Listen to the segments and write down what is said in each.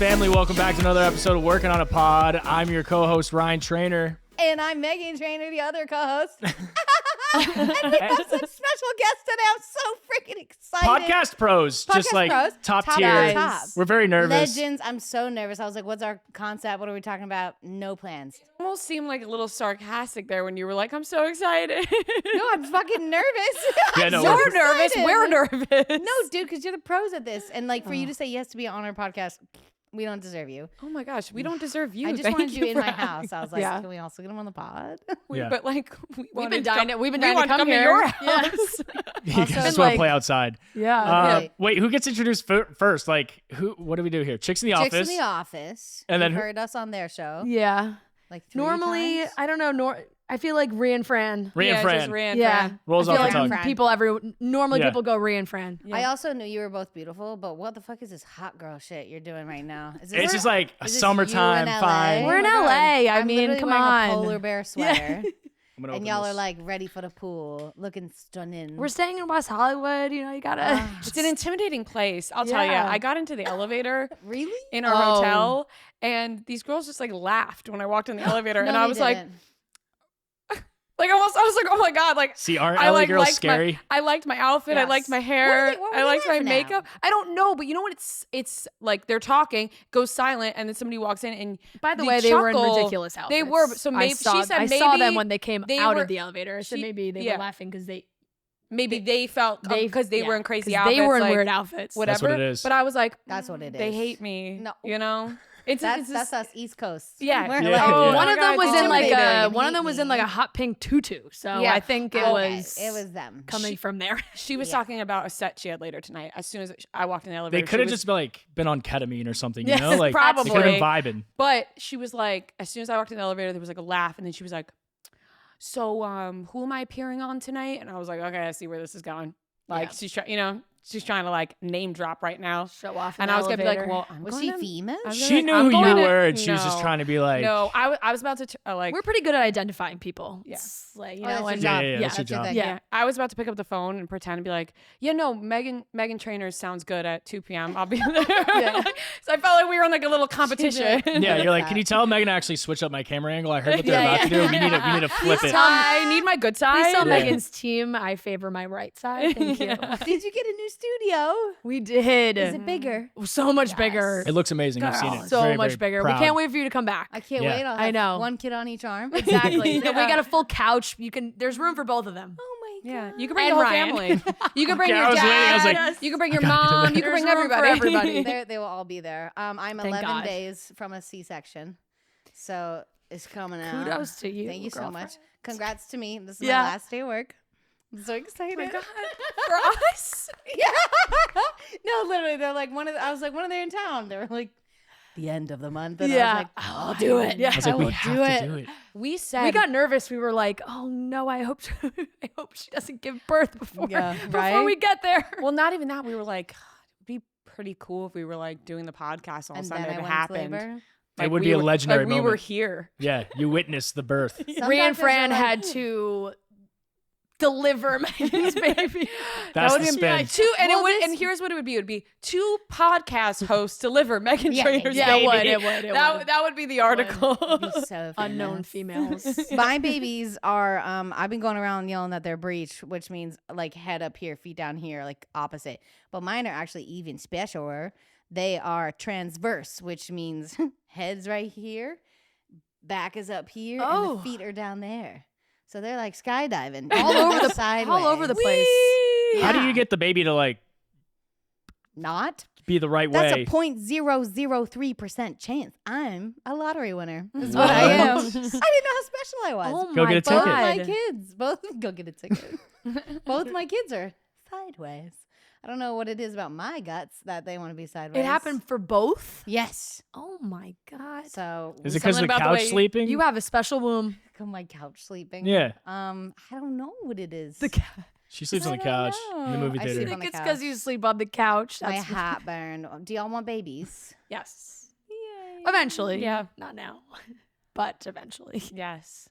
family? Welcome back to another episode of Workin On It pod. I'm your co-host, Ryan Trainor. And I'm Meghan Trainor, the other co-host. And we have some special guests today. I'm so freaking excited. Podcast pros, just like pros. top Top tier. top. We're very nervous. Legends. I'm so nervous. I was like, what's our concept? What are we talking about? No plans. You almost seemed like a little sarcastic there when you were like, I'm so excited. No, I'm fucking nervous. Yeah, no, You're nervous. excited. We're nervous. No, dude, because you're the pros at this. And like for you to say yes to be on our podcast, we don't deserve you. Oh my gosh, we don't deserve you. I just Thank wanted you in for my having house. I was like, can we also get him on the pod? Yeah. But like, We've been dying to come to here. your Yeah. house. You Also, just want like- to play outside. Yeah. Really. Wait, who gets introduced first? Like, who? What do we do here? Chicks in the Chicks office. in the office. And then You who- heard us on their show. Yeah. Like 3 Normally, times. I don't know. I feel like Ria and Fran. Ria and Yeah, Fran. just Ria and Yeah. Fran. Rolls I off feel the like tongue. Fran. normally Yeah. people go Ria and Fran. Yeah. I also knew you were both beautiful, but what the fuck is this hot girl shit you're doing right now? Is this It's just like a is this summertime you in vibe. LA? We're in Oh my God. LA. I I'm mean, literally come wearing on. a polar bear sweater, I'm gonna and open y'all this. are like ready for the pool, looking stunning. We're staying in West Hollywood. You know, you gotta. It's an intimidating place. I'll tell you. Yeah. I got into the elevator Really? in our Oh. hotel, and these girls just like laughed when I walked in the elevator, No, and I they was like, didn't. almost, I was like, oh my god, like. See, our I LA like girls liked scary. I liked my outfit. I Yes. liked my hair. What were I they liked my laughing at? makeup. I don't know, but you know what? It's like they're talking, goes silent, and then somebody walks in, and By the they way, they were in chuckle. ridiculous outfits. They were, so maybe I saw, she said I maybe saw them when they came they out were- of the elevator. I said maybe they yeah. were laughing because they felt because they were in crazy outfits. They were in like, weird outfits. whatever. That's what it is. But I was like, That's what it They is. hate me. No. You know, it's That's just, us, East Coast. Yeah. We're Yeah. like, Oh, One my of them God, was in like intimidating. one of them was in like a hot pink tutu. So Yeah. I think it okay, was it was them. coming from there. She was Yeah. talking about a set she had later tonight. As soon as I walked in the elevator, They could have she was- just been on ketamine or something, Yes, you know? Like probably. they could have been vibing. But she was like, as soon as I walked in the elevator, there was like a laugh, and then she was like, "So, who am I appearing on tonight?" And I was like, "Okay, I see where this is going." Like Yeah. she's trying, she's trying to like name drop right now. Show off. And I was gonna be like, "Well, I'm Was going she to- female? I was She like, knew I'm who you going to- were, and she was just No. trying to be like, No, I was about to like. we're pretty good at identifying people. Yeah. It's like, Oh, that's your and job. Yeah, that's your job. thing. Yeah. Yeah, I was about to pick up the phone and pretend to be like, yeah, no, Meghan Trainor sounds good at 2 p.m. I'll be there. So I felt like we were on like a little competition. yeah, you're like, that. can you tell Megan to actually switch up my camera angle? I heard what they're about to do. We need to flip it. I need my good side. Please tell Yeah. Megan's team I favor my right side. Thank you. Did you get a new studio? We did. Is it bigger? So much bigger. It looks amazing. I've seen it. So Very, much very bigger. proud. We can't wait for you to come back. I can't Yeah. wait. I'll I have know. one kid on each arm. Exactly. Yeah. We got a full couch. There's room for both of them. Oh my Yeah, god. you can bring And the whole Ryan. family. You can bring Yeah, your I was dad. waiting. I was like, you can bring your I gotta get mom. them. You can bring There's room for everybody. everybody. They will all be there. I'm Thank 11 God. days from a C-section, so it's coming out. Kudos to you. Thank you so girlfriend. much. Congrats to me. This is Yeah. my last day of work. I'm so excited. Oh my God. For us. Yeah. No, literally, they're like I was like, when are they in town? They were like, the end of the month. And I Yeah. was like, I'll do it. Yeah. I was like, I we will have do to it. do it. We said We got nervous. We were like, "Oh no, I hope she doesn't give birth before Yeah, before right? we get there." well, not even that. We were like, it'd be pretty cool if we were like doing the podcast on and Sunday then I if it went happened. into labor. Like, It would we be a were- legendary like, we were moment. here. Yeah, you witnessed the birth. Some Ria and doctors are Fran like, had to deliver Megan's baby. That's would the be spin. like two, and Well, it would, this- and here's what it would be. It would be 2 podcast hosts deliver Meghan Yeah, Trainor's yeah, it baby. would, it would. That would be the article. It'd be so Unknown famous. females. My babies are I've been going around yelling that they're breech, which means like head up here, feet down here, like opposite. But mine are actually even specialer. They are transverse, which means head's right here, back is up here, and Oh. the feet are down there. So they're like skydiving all over the sideways. all over the place. How do Yeah. you get the baby to like Not. be the right That's way? a 0.003% chance. I'm a lottery winner. Is what I am. I didn't know how special I was. Oh Go my get a Both ticket. my God. kids, go get a ticket. Both my kids are sideways. I don't know what it is about my guts that they want to be sideways. It happened for both. Yes. Oh my God. So Is it because of Something the about the couch way sleeping? You have a special womb. on my couch sleeping. Yeah. I don't know what it is. She sleeps on I the don't couch in the know. movie I theater. sleep I on think the it's because couch. you sleep on the couch. My That's hat burned. Do y'all want babies? Yes. eventually. Yeah. Not now, but eventually. Yes.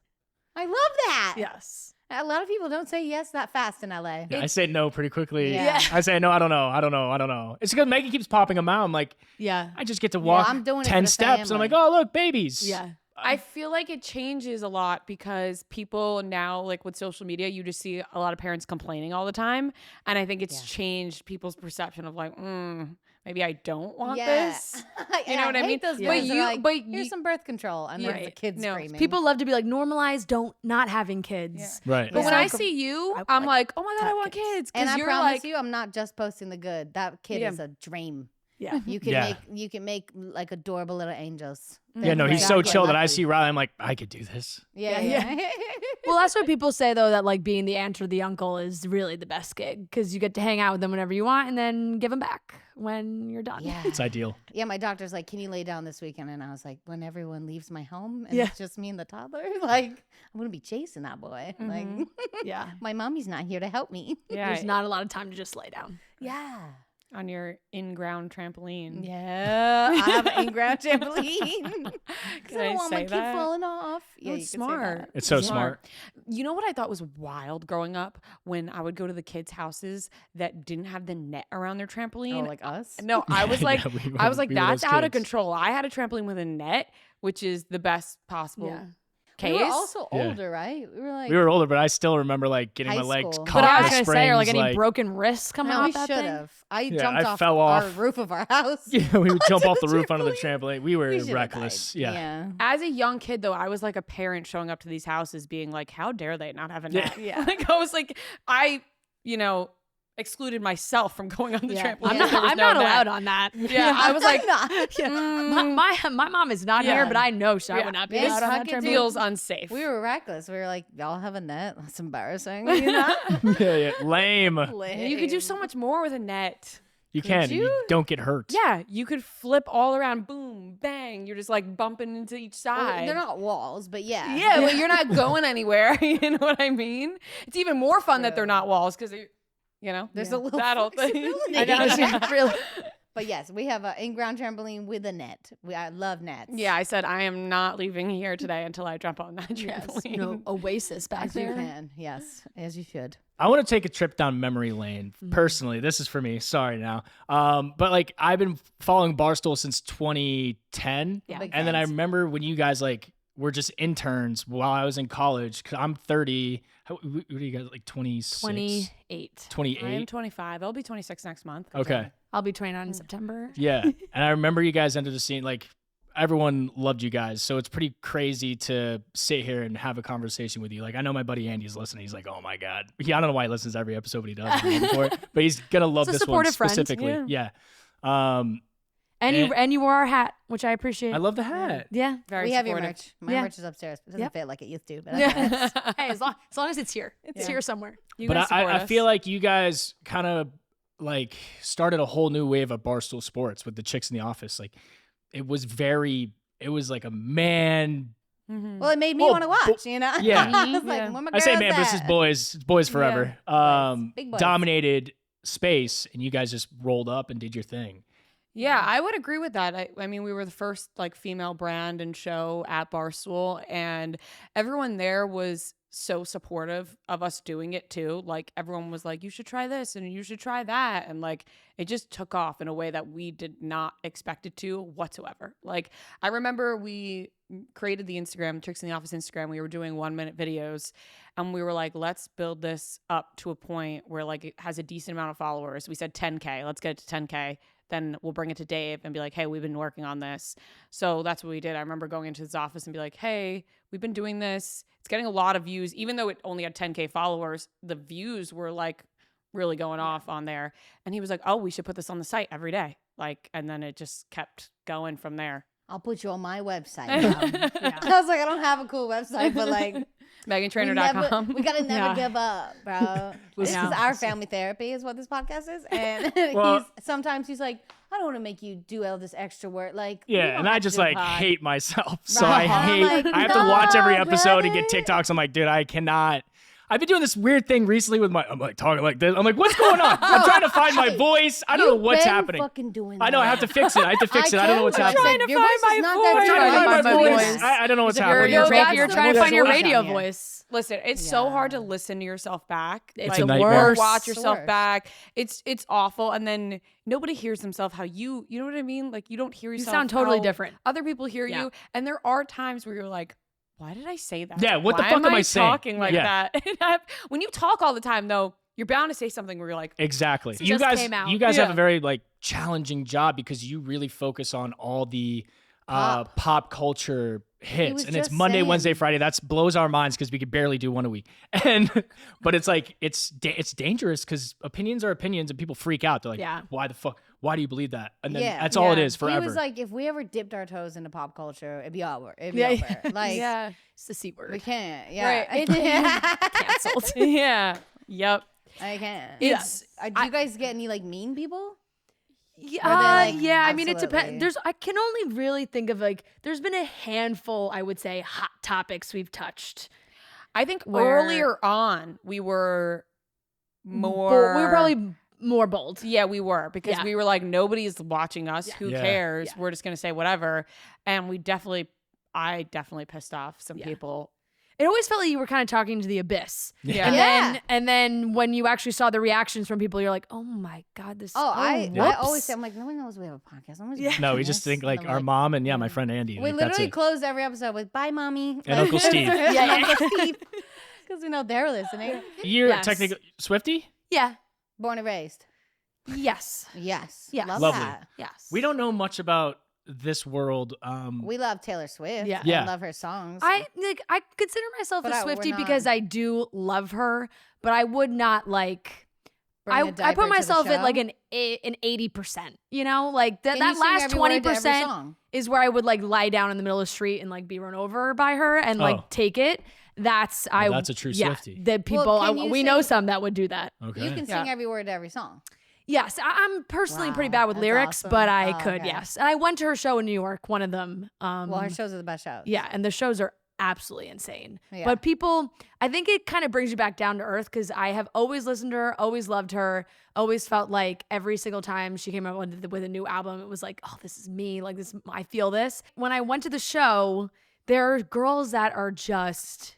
I love that. Yes. A lot of people don't say yes that fast in LA. Yeah, I say no pretty quickly. Yeah. I say no. I don't know. It's because Megan keeps popping them out. I'm like, Yeah. I just get to walk I'm doing it for 10 the steps, and I'm like, family. oh look, babies. Yeah. I feel like it changes a lot because people now, like with social media, you just see a lot of parents complaining all the time. And I think it's changed people's perception of like, maybe I don't want this. You know what I mean? Those Yeah. parents But are you- like, but here's you- some birth control, and there's the Right. kids No, screaming. People love to be like, normalize not having kids. Right. But Yeah. when I So- see you, I I'm like like, oh my God, I have want kids. kids. and Because I you're promise like, you, I'm not just posting the good. That kid Yeah. is a dream. Yeah. You can Yeah. make like adorable little angels. Yeah, no, They're he's so exactly chill that I lucky. see Riley. I'm like, I could do this. Yeah, Yeah, yeah. Well, that's what people say though, that like being the aunt or the uncle is really the best gig because you get to hang out with them whenever you want and then give them back when you're done. Yeah. It's ideal. Yeah, my doctor's like, can you lay down this weekend? And I was like, when everyone leaves my home and Yeah. it's just me and the toddler, like, I'm going to be chasing that boy. Like, Yeah. my mommy's not here to help me. yeah, There's not a lot of time to just lay down. Yeah. on your in-ground trampoline. Yeah. I have an in-ground trampoline. 'Cause Can I I don't want my say kid that? falling off. Yeah, you it's can say smart. that. It's so Yeah. smart. You know what I thought was wild growing up when I would go to the kids' houses that didn't have the net around their trampoline? Oh, like us? No, I was like, Yeah, we were- I was like, we were those that's out of kids. control. I had a trampoline with a net, which is the best possible Yeah. case. We were also Yeah. older, right? We were like, We were older, but I still remember like getting High my legs school. caught But I in was the gonna say, or like springs, any broken wrists coming no, out we that should thing. have. I Yeah, jumped I off fell our off. roof of our house. Yeah, we would jump off the the roof onto the trampoline. We were We should have reckless. died. Yeah. As a young kid, though, I was like a parent showing up to these houses being like, how dare they not have a net? Yeah. Like, I was like, excluded myself from going on the Yeah. trampoline. I'm if not, there was I'm no not net. allowed on that. Yeah, I was like, not. Yeah. My mom is not Yeah. here, but I know I Yeah. would not be Yeah, allowed on that tuck it trampoline. to- feels unsafe. We were reckless. We were like, y'all have a net? That's embarrassing. You know? yeah. Lame. And you could do so much more with a net. You can. you? You don't get hurt. Yeah, you could flip all around, boom, bang. You're just like bumping into each Well, side. they're not walls, but yeah. Yeah, but you're not going anywhere. You know what I mean? It's even more fun that they're not walls because There's a little that'll flexibility. I know. Yeah, really. But yes, we have an in-ground trampoline with a net. I love nets. Yeah, I said I am not leaving here today until I jump on that Yes. trampoline. No oasis back As you there. can. Yes, as you should. I want to take a trip down memory lane. Mm-hmm. Personally, this is for me. Sorry now. But like I've been following Barstool since 2010. Yeah. Big And then I fans. remember when you guys like were just interns while I was in college. Cause I'm 30. What are you guys like 26? 28. 28. I am 25. I'll be 26 next month. Okay. I'll be 29 in September. Yeah. And I remember you guys entered the scene, like everyone loved you guys. So it's pretty crazy to sit here and have a conversation with you. Like I know my buddy Andy's listening. He's like, oh my God. I don't know why he listens to every episode, but he does. I'm looking for it. But he's going to love It's a this one supportive friend. specifically. Yeah. And you wore our hat, which I appreciate. I love the hat. Yeah. Very We have your supportive. merch. My Yeah. merch is upstairs. It doesn't Yep. fit like it used to. But that's fine. Hey, as long as it's here. It's here somewhere. You But guys support I us. feel like you guys kind of like started a whole new wave of Barstool Sports with the chicks in the office. Like it was like a man. Well, it made me Oh, want to watch, you know? yeah. I was like, Yeah. where my I say girls man, but this is at? boys. It's boys forever. Big boys. Dominated space, and you guys just rolled up and did your thing. Yeah, I would agree with that. I mean, we were the first like female brand and show at Barstool, and everyone there was so supportive of us doing it too. Like everyone was like, you should try this and you should try that. And like it just took off in a way that we did not expect it to whatsoever. Like I remember we created the Instagram, Tricks in the Office Instagram. We were doing 1-minute videos and we were like, let's build this up to a point where like it has a decent amount of followers. We said 10K, let's get it to 10K. Then we'll bring it to Dave and be like, hey, we've been working on this. So that's what we did. I remember going into his office and be like, hey, we've been doing this. It's getting a lot of views. Even though it only had 10K followers, the views were like really going off on there. And he was like, oh, we should put this on the site every day. Like, and then it just kept going from there. I'll put you on my website. I was like, I don't have a cool website, but like, MeghanTrainor.com. we gotta never Yeah. give up, bro. This is Listen. our family therapy, is what this podcast is. And Well- sometimes he's like, I don't want to make you do all this extra work. Like, you Yeah, don't and I have to just do a like pod. hate myself. So Right. I I'm hate. like, I have to watch every no, episode and get brother. TikToks. I'm like, dude, I cannot. I've been doing this weird thing recently with I'm like talking like this. I'm like, what's going on? I'm trying to find my voice. I don't know what's happening. Fucking doing I know. I have to fix it. I don't know what's told happening. you, I said, your voice is not that I'm trying to deep. find my voice. voice. I don't know what's You're, happening. you're, that's you're the trying to find your worst. radio Yeah. voice. Listen, it's so hard to Yeah. listen to yourself back. It's like, a nightmare. or worst. watch yourself Worst. back. It's awful, and then nobody hears themselves how you know what I mean? Like you don't hear You yourself. sound totally how different. Other people hear Yeah. you, and there are times where you're like, why did I say that? Yeah, what the Why fuck am I I saying? talking like Yeah. that? When you talk all the time, though, you're bound to say something where you're like, Exactly. So You just guys, came out. you guys have Yeah. a very like challenging job because you really focus on all the pop culture hits, was and it's just Monday, saying. Wednesday, Friday. That blows our minds because we could barely do one a week. And but it's like it's dangerous because opinions are opinions, and people freak out. They're like, Yeah. why the fuck? Why do you believe that? And then Yeah. that's all it Yeah. is forever. He was like, if we ever dipped our toes into pop culture, it'd be over. It'd be Yeah. over. Like, yeah, It's the C we word. can't. Yeah. Right. Canceled. yeah, yep. I can't. It's Do you guys get any like mean people? Yeah, Were they, like, yeah. I mean, it absolutely- depends. I can only really think of like. There's been a handful, I would say, hot topics we've touched. I think Where- earlier on we were more. We were probably more bold. Yeah, we were because Yeah. we were like, nobody's watching us. Yeah. Who Yeah. cares? Yeah. We're just gonna say whatever. And I definitely pissed off some Yeah. people. It always felt like you were kind of talking to the abyss. Yeah. And Yeah. then when you actually saw the reactions from people, you're like, oh my god, this. I whoops. always say, I'm like, no one knows we have a podcast. No one's Yeah. no, we watching just this. think And like I'm our mom and my friend Andy. We like, that's literally it. close every episode with "Bye, mommy," And Uncle Steve. yeah, Uncle Steve, because we know they're listening. You're Yes. technically Swiftie. Yeah. Born and raised. Yes. Yes. Yes. Love Lovely. that. Yes. We don't know much about this world. We love Taylor Swift. Yeah. Yeah. And love her songs. I consider myself But a we're Swiftie not- because I do love her, but I would not like. Bring a I diaper put to the myself at show. like an 80%. You know, like Can that you sing last every word to every 20% song? is where I would like lie down in the middle of the street and like be run over by her and Oh. like take it. That's that's a true yeah, Swiftie. The people can you we know sing- some that would do that. Okay. You can Yeah. sing every word to every song. Yes, I'm personally pretty Wow, bad with that's lyrics, awesome. but I Oh, could. okay. Yes, and I went to her show in New York. One of them. Well, her shows are the best shows. Yeah, and the shows are absolutely insane. Yeah. But people, I think it kind of brings you back down to earth because I have always listened to her, always loved her, always felt like every single time she came out with a new album, it was like, oh, this is me. Like this, I feel this. When I went to the show, there are girls that are just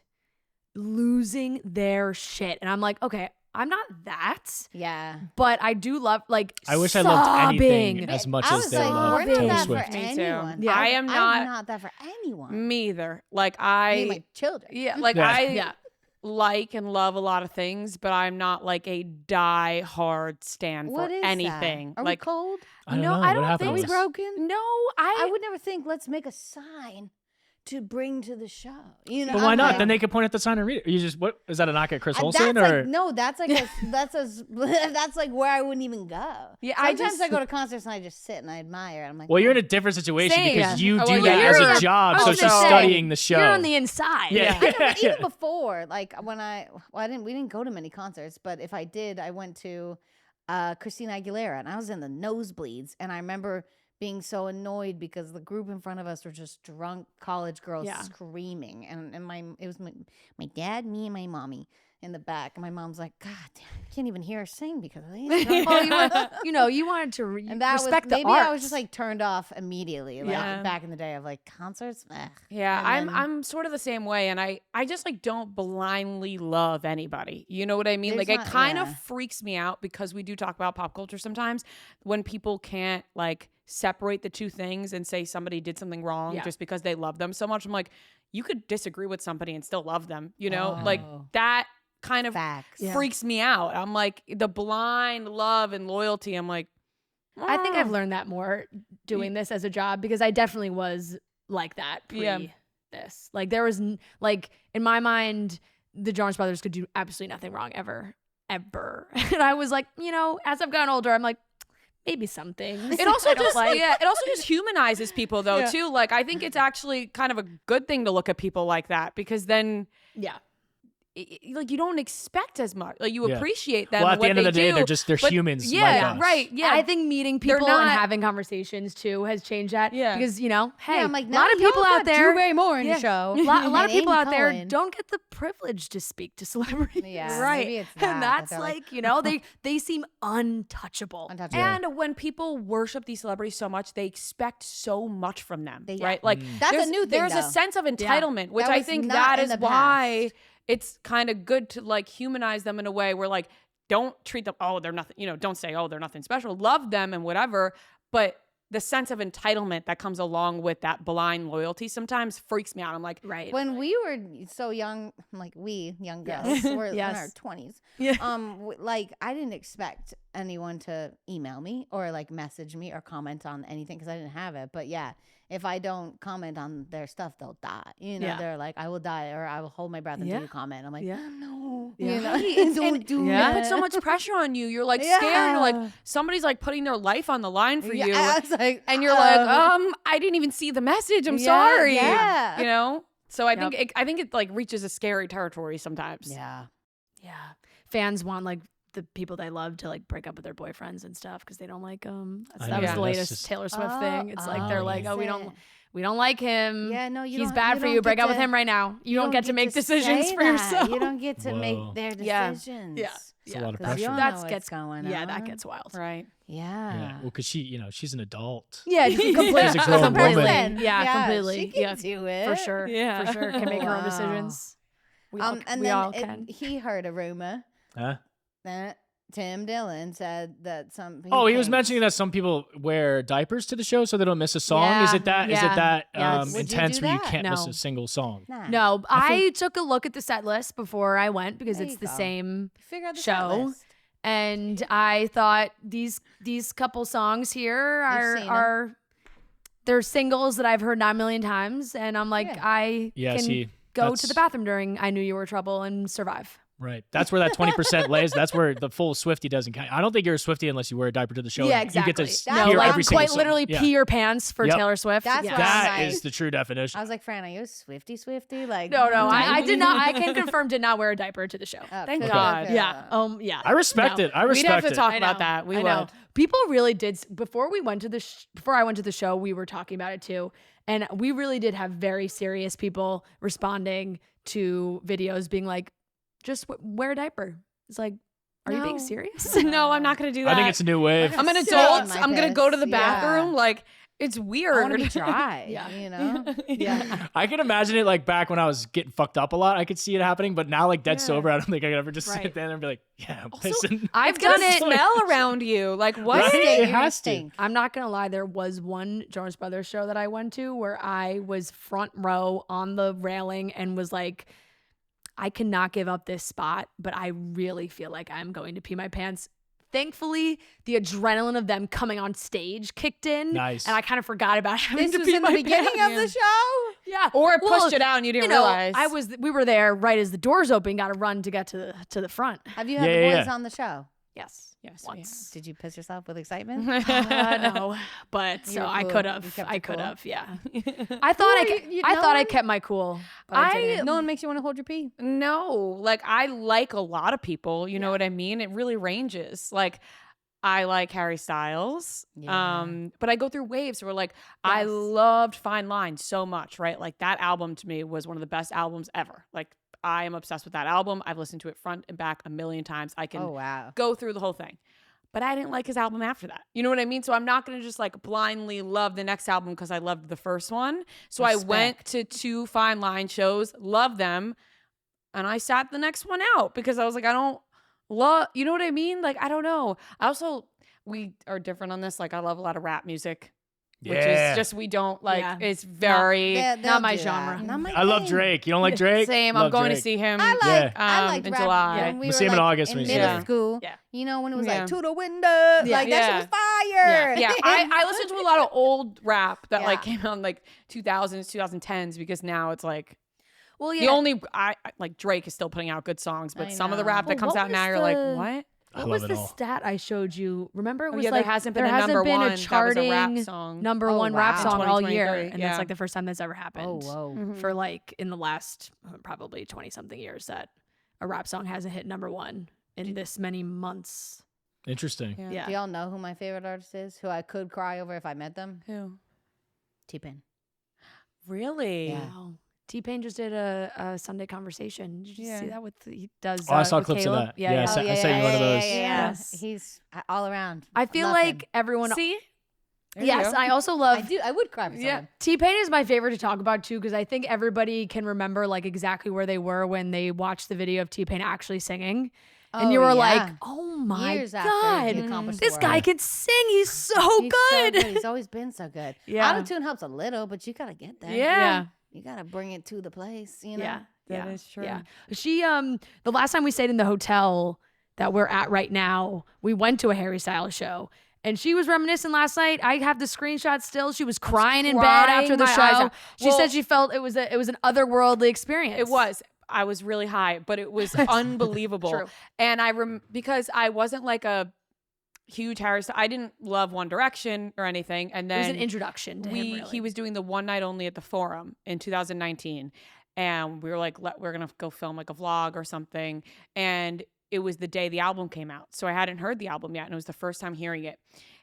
losing their shit, and I'm like, okay, I'm not that, Yeah. but I do love like. I wish I loved anything sobbing. as much I as was they like, love we're not Taylor that Swift. for Me too. anyone. Yeah. I am not. I'm not that for anyone. Me either. Like I mean, my children. yeah, like Yeah. I Yeah. like and love a lot of things, but I'm not like a die hard stand What for is anything. That? Are like we cold? I don't No, know. I What don't happened Are to we us? broken? no, I would never think, let's make a sign to bring to the show. You know, But why I'm not? like- Then they could point at the sign and read it. You just what is that a knock at Chris That's Olsen like or no, that's like that's like where I wouldn't even go. Yeah, I Sometimes just- I go to concerts and I just sit and I admire. I'm like, well, you're in a different situation Same. because Yeah. you Oh, do well, that yeah, as you're- a job, I so was she's gonna say, studying the show. You're on the inside. Yeah. but even before, like when we didn't go to many concerts, but if I did, I went to Christina Aguilera and I was in the nosebleeds, and I remember being so annoyed because the group in front of us were just drunk college girls Yeah. screaming, and it was my dad, me, and my mommy in the back, and my mom's like, God damn, I can't even hear her sing because of these drunk Well, you wanted to and that respect was the maybe arts. I was just like turned off immediately, like Yeah. back in the day of like concerts. Yeah, And then- I'm sort of the same way, and I just like don't blindly love anybody. You know what I mean? There's Like not- it kind yeah. of freaks me out because we do talk about pop culture sometimes when people can't like separate the two things and say somebody did something wrong Yeah. just because they love them so much. I'm like, you could disagree with somebody and still love them. You know, like Oh. that kind of Facts. Yeah. freaks me out. I'm like the blind love and loyalty. I'm like, I think I've "Ah." learned that more doing this as a job because I definitely was like that pre Yeah. this. Like there was like in my mind, the Jonas Brothers could do absolutely nothing wrong ever. And I was like, as I've gotten older, I'm like, maybe some things. It also I don't just like. it also just humanizes people though Yeah. too. Like I think it's actually kind of a good thing to look at people like that because then Yeah. like you don't expect as much. Like you Yeah. appreciate them. Well, at and the what end of they the day, do, they're but humans Yeah, like us. right. Yeah, I think meeting They're people and not- having conversations too has changed that. Yeah. Because, you know, hey, Yeah, I'm like, a now lot of people y'all out got there. Drew Barrymore in Yeah. the show. A lot of and people Amy out there Cohen. don't get the privilege to speak to celebrities. Yeah, Right. maybe it's And that's they're like, you know, they seem untouchable. untouchable. Yeah. And when people worship these celebrities so much, they expect so much from them, They- right? Like That's a there's- new thing, There's a though. sense of entitlement, which That I was think not that in is the why past. it's kind of good to like humanize them in a way where like don't treat them, oh, they're nothing, don't say, oh, they're nothing special. Love them and whatever, but the sense of entitlement that comes along with that blind loyalty sometimes freaks me out. I'm like, Right. When we were so young, like we young girls, we're in Yes. our 20s. Yeah. Like I didn't expect anyone to email me or like message me or comment on anything because I didn't have it. But yeah, if I don't comment on their stuff, they'll die. Yeah. They're like, I will die, or I will hold my breath until Yeah. you comment. I'm like, Yeah. no, Yeah. don't do Yeah. it it. puts so much pressure on you. You're like Yeah. scared. You're like somebody's like putting their life on the line for you. I was like, And you're like, I didn't even see the message. I'm sorry. yeah. So I Yep. think it like reaches a scary territory sometimes. yeah. Yeah. Fans want like the people they love to like break up with their boyfriends and stuff because they don't like them. I That know, was the that's latest just- Taylor Swift thing. It's like oh, they're like, is oh, we it? don't like him. Yeah, no, you he's don't- bad you for don't you. Break get up with to- him right now. You don't get to make say decisions for that. yourself. You don't get to Whoa. make their Yeah. decisions. Yeah. It's a lot of 'Cause pressure. you don't That know what's gets going yeah, on. that gets wild. Right. Yeah. Yeah. Well, because she's an adult. Yeah, completely. She's a grown completely. woman. Yeah, completely. She can Yeah, do it for sure. Yeah. for sure. Can make her own Wow. decisions. We all, And we then all can. he heard a rumor Huh? that Tim Dillon said that some. Oh, he was thinks- mentioning that some people wear diapers to the show so they don't miss a song. Is Yeah, it that? Is yeah. it that Yes. Would you intense do where you that? can't miss No. a single song? Nah. No, I I took a look at the set list before I went because There it's you the go. same Figure out the set show. list. and I thought these couple songs here You've seen 'em. are they're singles that I've heard 9 million times, and I'm like, Yeah. I Yeah, can see, go to that's- the bathroom during I Knew You Were Trouble and survive. Right. That's where that 20% lays. That's where the full Swiftie doesn't count. I don't think you're a Swiftie unless you wear a diaper to the show. Yeah, and You get to exactly. No, hear like, every single quite song. literally Yeah. pee your pants for Yep. Taylor Swift. That's yeah. what That I'm is like- the true definition. I was like, Fran, are you a Swiftie? Like, No, I tiny? did not. I can confirm did not wear a diaper to the show. Oh, Thank good, God. good. Yeah. Yeah. I respect No. it. I We'd have respect to it. talk I about know, that. We I know. would. People really did before we went to before I went to the show, we were talking about it too. And we really did have very serious people responding to videos being like, just wear a diaper. It's like, are you being No. serious? No, I'm not going to do that. I think it's a new wave. I'm an Sit adult. in my I'm going to go to the piss. Yeah. bathroom. Like, it's I weird. want to be dry. Yeah. You know? Yeah. I can imagine it like back when I was getting fucked up a lot. I could see it happening, but now like dead Yeah. sober, I don't think I could ever just Right. sit there and be like, yeah, I'm Also, pissing. I've It's going done to it. smell around you. Like, what? Right? Stink, It you're gonna has to. stink. I'm not gonna lie, there was one Jonas Brothers show that I went to where I was front row on the railing and was like, I cannot give up this spot, but I really feel like I'm going to pee my pants. Thankfully, the adrenaline of them coming on stage kicked in. Nice. And I kind of forgot about having This to was pee in the my beginning pants. of the show? Yeah. Or it Well, pushed it out and you didn't you know, realize. we were there right as the doors open, got to run to get to the front. Have you had Yeah, the yeah, boys yeah. on the show? Yes. Yes, we Once. Did you piss yourself with excitement? No, but You so were I cool. could You have. kept I it could cool? have. Yeah. I thought I no thought I one- kept my cool. But I didn't. No one makes you want to hold your pee. No, like I like a lot of people, you know what I mean? It really ranges. Like I like Harry Styles. Yeah. But I go through waves where like I Yes. loved Fine Line so much, right? Like that album to me was one of the best albums ever. Like I am obsessed with that album. I've listened to it front and back a million times. I can Oh, wow. go through the whole thing. But I didn't like his album after that. You know what I mean? So I'm not going to just like blindly love the next album because I loved the first one. So I went to 2 Fine Line shows, loved them, and I sat the next one out because I was like, I don't love, you know what I mean? Like, I don't know. I also, we are different on this. Like, I love a lot of rap music, which Yeah. is just, we don't like, Yeah. it's very, They'll my do genre. that. Not my I love thing. Drake. You don't like Drake? same. Love I'm going Drake. to see him. I like Yeah. I liked in rap July. when we We'll were see him in like, August in when he's middle here. school. Yeah. You know, when it was Yeah. like to the window. Yeah. Like that Yeah. shit was fire. Yeah, I listen to a lot of old rap that like Yeah. came out in like 2000s, 2010s because now it's like Well, yeah. the only like Drake is still putting out good songs, but I some of the know. rap that Well, comes what out now was you're like, the- what? I What love was it the all. stat I showed you? Remember, it was yeah, like there hasn't been there a hasn't number been one a that was a charting rap song. number Oh, one rap wow. song In all year, 2023, and yeah. that's like the first time that's ever happened. Oh, whoa. Mhm. For like in the last probably 20 something years that a rap song hasn't hit number 1 in this many months. Interesting. Yeah. Do y'all know who my favorite artist is? Who I could cry over if I met them? Who? T-Pain. Really? Yeah. Wow. T-Pain just did a Sunday Conversation. Did you see that with he does? Oh, I saw with clips Caleb? of that. Yeah, Yeah, yeah. I sent you one of those. Yeah. Yes. He's all around. I feel Love like him. everyone. See? There you Yes, go. I also I love do. I would cry for someone. Yeah. T-Pain is my favorite to talk about too, because I think everybody can remember like exactly where they were when they watched the video of T-Pain actually singing. And you were like, oh my Years after God, he accomplished the this guy world. can sing. He's so He's good. so good. He's always been so good. Yeah. Autotune helps a little, but you gotta get there. Yeah. You gotta bring it to the place, you know? Yeah. That is true. Yeah. She the last time we stayed in the hotel that we're at right now, we went to a Harry Styles show. And she was reminiscing last night. I have the screenshot still. She was crying in bed crying after the my eyes show. out. She Well, said she felt it was an otherworldly experience. It was. I was really high, but it was unbelievable. True. And because I wasn't like a huge Harry Styles. I didn't love One Direction or anything. And It was then an introduction to him, really. he was doing the one night only at the Forum in 2019. And we were like, we're going to go film like a vlog or something. And it was the day the album came out. So I hadn't heard the album yet. And it was the first time hearing it.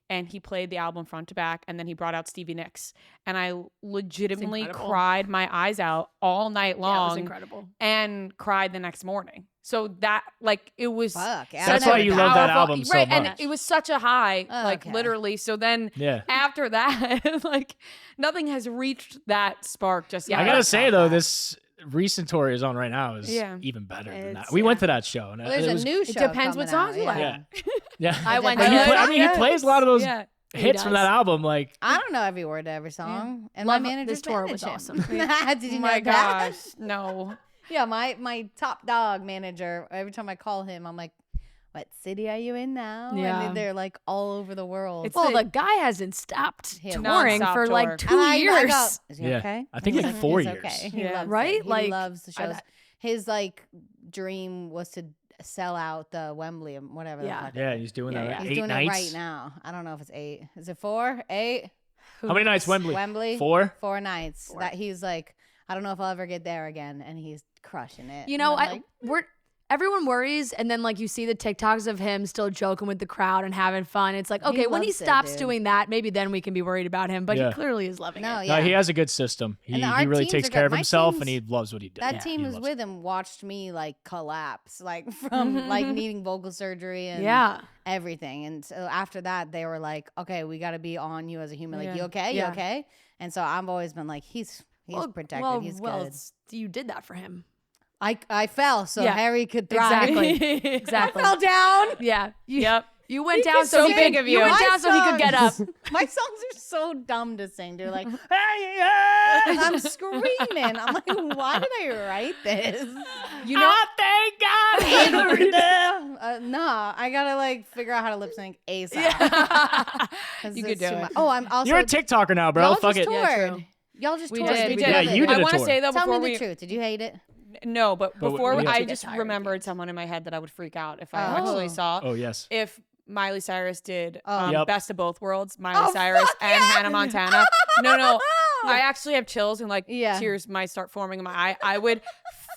And he played the album front to back. And then he brought out Stevie Nicks. And I legitimately incredible. cried my eyes out all night long. Yeah, it was incredible. And cried the next morning. So that, like, it was. Fuck. Yeah, That's I why never you did. love that powerful- album so right, much. and it was such a high, like Okay. literally. So then Yeah. after that, like nothing has reached that spark just yet. I gotta say though, this recent tour is on right now is Yeah. even better than It's- that. We went to that show. And Well, there's it a was, new It show. depends what coming songs out, you like. yeah. Yeah. I went But to he that. I mean, he plays a lot of those Yeah. hits from does. that album. Like, I don't know every word to every song. And Love my manager this tour was awesome. Did you Oh my know that? gosh, no. Yeah, my top dog manager, every time I call him, I'm like, what city are you in now? Yeah. And they're like all over the world. It's Well, the- the guy hasn't stopped He touring nonstop for tour. like 2 And I years. go, is he Yeah. okay? I think like He's 4 he's years. Okay. He Yeah. loves Right? it. He Like, loves the I- shows. His like dream was to sell out the Wembley, whatever. Yeah. The fuck. yeah, he's doing Yeah, that. yeah. He's 8 doing nights. it right now. I don't know if it's 8. Is it 4? 8? How many nights Wembley? Wembley. 4? 4 nights. That he's like, I don't know if I'll ever get there again, and he's crushing it. You And know, I'm like, everyone worries, and then like you see the TikToks of him still joking with the crowd and having fun. It's like, He okay, when he loves it, stops dude. doing that, maybe then we can be worried about him. But Yeah. he clearly is loving no, it. yeah. No, he has a good system. He And our really teams takes are care good. of My himself, teams- and he loves what he does. That Yeah, team he who's loves it. with him watched me like collapse, like from like needing vocal surgery and Yeah. everything. And so after that, they were like, "Okay, we got to be on you as a human. Like, Yeah. you okay? You Yeah. okay?" And so I've always been like, "He's protected. He's good." You did that for him. I fell so Yeah. Harry could thrive. Exactly. Exactly. I fell down. Yeah. Yep. You went He down could so he sing. could. of You you. went My down so he could get up. songs- My songs are so dumb to sing. They're like, Hey, yeah. and I'm screaming. I'm like, why did I write this? You know, thank God. No, I gotta like figure out how to lip sync ASAP. you It's could do too it. much. Oh, I'm also. You're a TikToker now, bro. y'all Fuck just it. toured. Yeah, true. Y'all just we toured. did. We We did. did. Yeah, you did I a want to tour. say though Tell before me we. the truth. Did you hate it? No, but But before we- I get just tired of remembered it. someone in my head that I would freak out if I Oh. actually saw. Oh yes. If Miley Cyrus did Oh. Yep. Best of Both Worlds, Miley Oh, Cyrus fuck and yeah! Hannah Montana. No, I actually have chills and like Yeah. tears might start forming in my eye. I would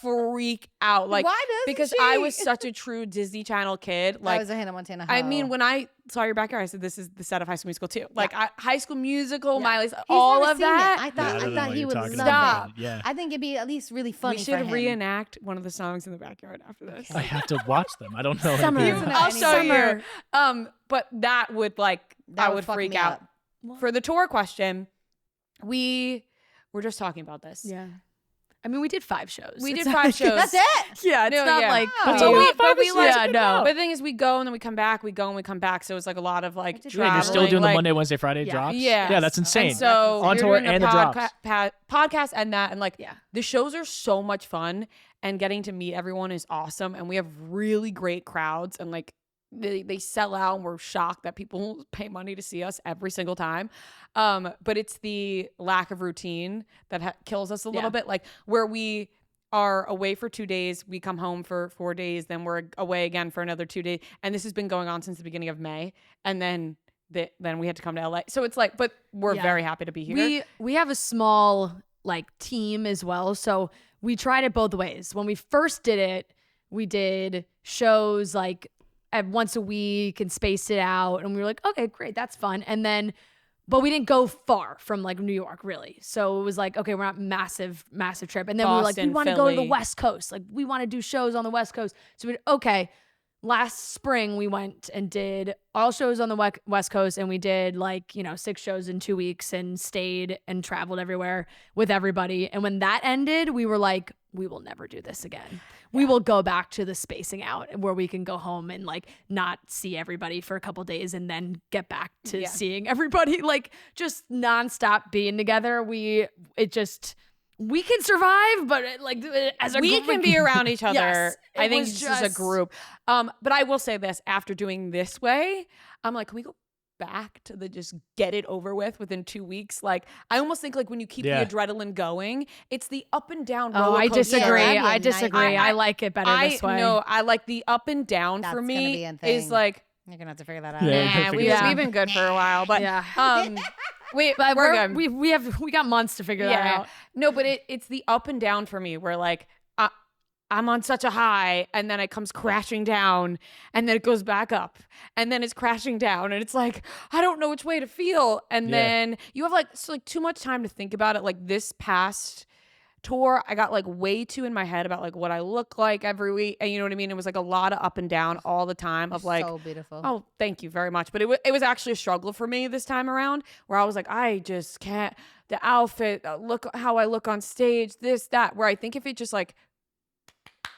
freak out like Why doesn't because she? I was such a true Disney Channel kid. I Like was a Hannah Montana. I hoe. mean, when I saw your backyard, I said this is the set of High School Musical too. Like High School Musical, Yeah. Miley's, He's all never of seen it. that. I Yeah, thought I don't know I thought what he you're would talking love about. it. Yeah. I think it'd be at least really funny We for should him. reenact one of the songs in the backyard after this. I have to watch them. I don't know. Summer. anything You- about I'll any show summer. you. But that would like That I would would fuck freak me out. up. For the tour question, we were just talking about this. Yeah. I mean, we did 5 shows. We It's did not- 5 shows. That's it. Yeah, it's No, not yeah. like That's we- a lot. we- 5 but we is like, good no. enough. But the thing is, we go and then we come back. We go and we come back. So it's like a lot of like did Yeah, and traveling. you're still doing the like- Monday, Wednesday, Friday Yeah. drops. Yes. Yeah, that's insane. And so On you're tour doing and the drops. podcast and that, and like Yeah. the shows are so much fun, and getting to meet everyone is awesome, and we have really great crowds, and like they sell out, and we're shocked that people pay money to see us every single time. But it's the lack of routine that kills us a little Yeah. bit, like where we are away for 2 days, we come home for 4 days, then we're away again for another 2 days, and this has been going on since the beginning of May, and then we had to come to LA. So it's like, but we're Yeah. very happy to be here. We have a small like team as well, so we tried it both ways. When we first did it, We did shows like once a week and spaced it out. And we were like, okay, great. That's fun. And then, but we didn't go far from like New York really. So it was like, okay, we're not massive trip. And then Boston, we want to go to the Philly. West Coast. Like we want to do shows on the West Coast. So okay. Last spring we went and did all shows on the West Coast, and we did like, 6 shows in 2 weeks and stayed and traveled everywhere with everybody. And when that ended, we were like, we will never do this again. We will go back to the spacing out where we can go home and like not see everybody for a couple days and then get back to seeing everybody, like just nonstop being together. We can survive, but as a we group, can be around each other. Yes, I think was it's just a group. But I will say this, after doing this way, I'm like, can we go back to the just get it over with within 2 weeks? Like, I almost think like when you keep the adrenaline going, it's the up and down roller I coaster. disagree. Yeah, that'd be a I disagree. nightmare. I like it better this way. No, I like the up and down That's for gonna me be a is thing. like, You're gonna have to figure that out. Yeah, you gotta nah, figure it out. we've been good for a while, but Yeah. we're good. We got months to figure that out. No, but it's the up and down for me where like I'm on such a high and then it comes crashing down and then it goes back up and then it's crashing down and it's like, I don't know which way to feel. And then you have like too much time to think about it. Like this past tour, I got like way too in my head about like what I look like every week. And you know what I mean? It was like a lot of up and down all the time of like, so beautiful. oh, thank you very much. But it was actually a struggle for me this time around where I was like, I just can't, the outfit, look how I look on stage, this, that, where I think if it just like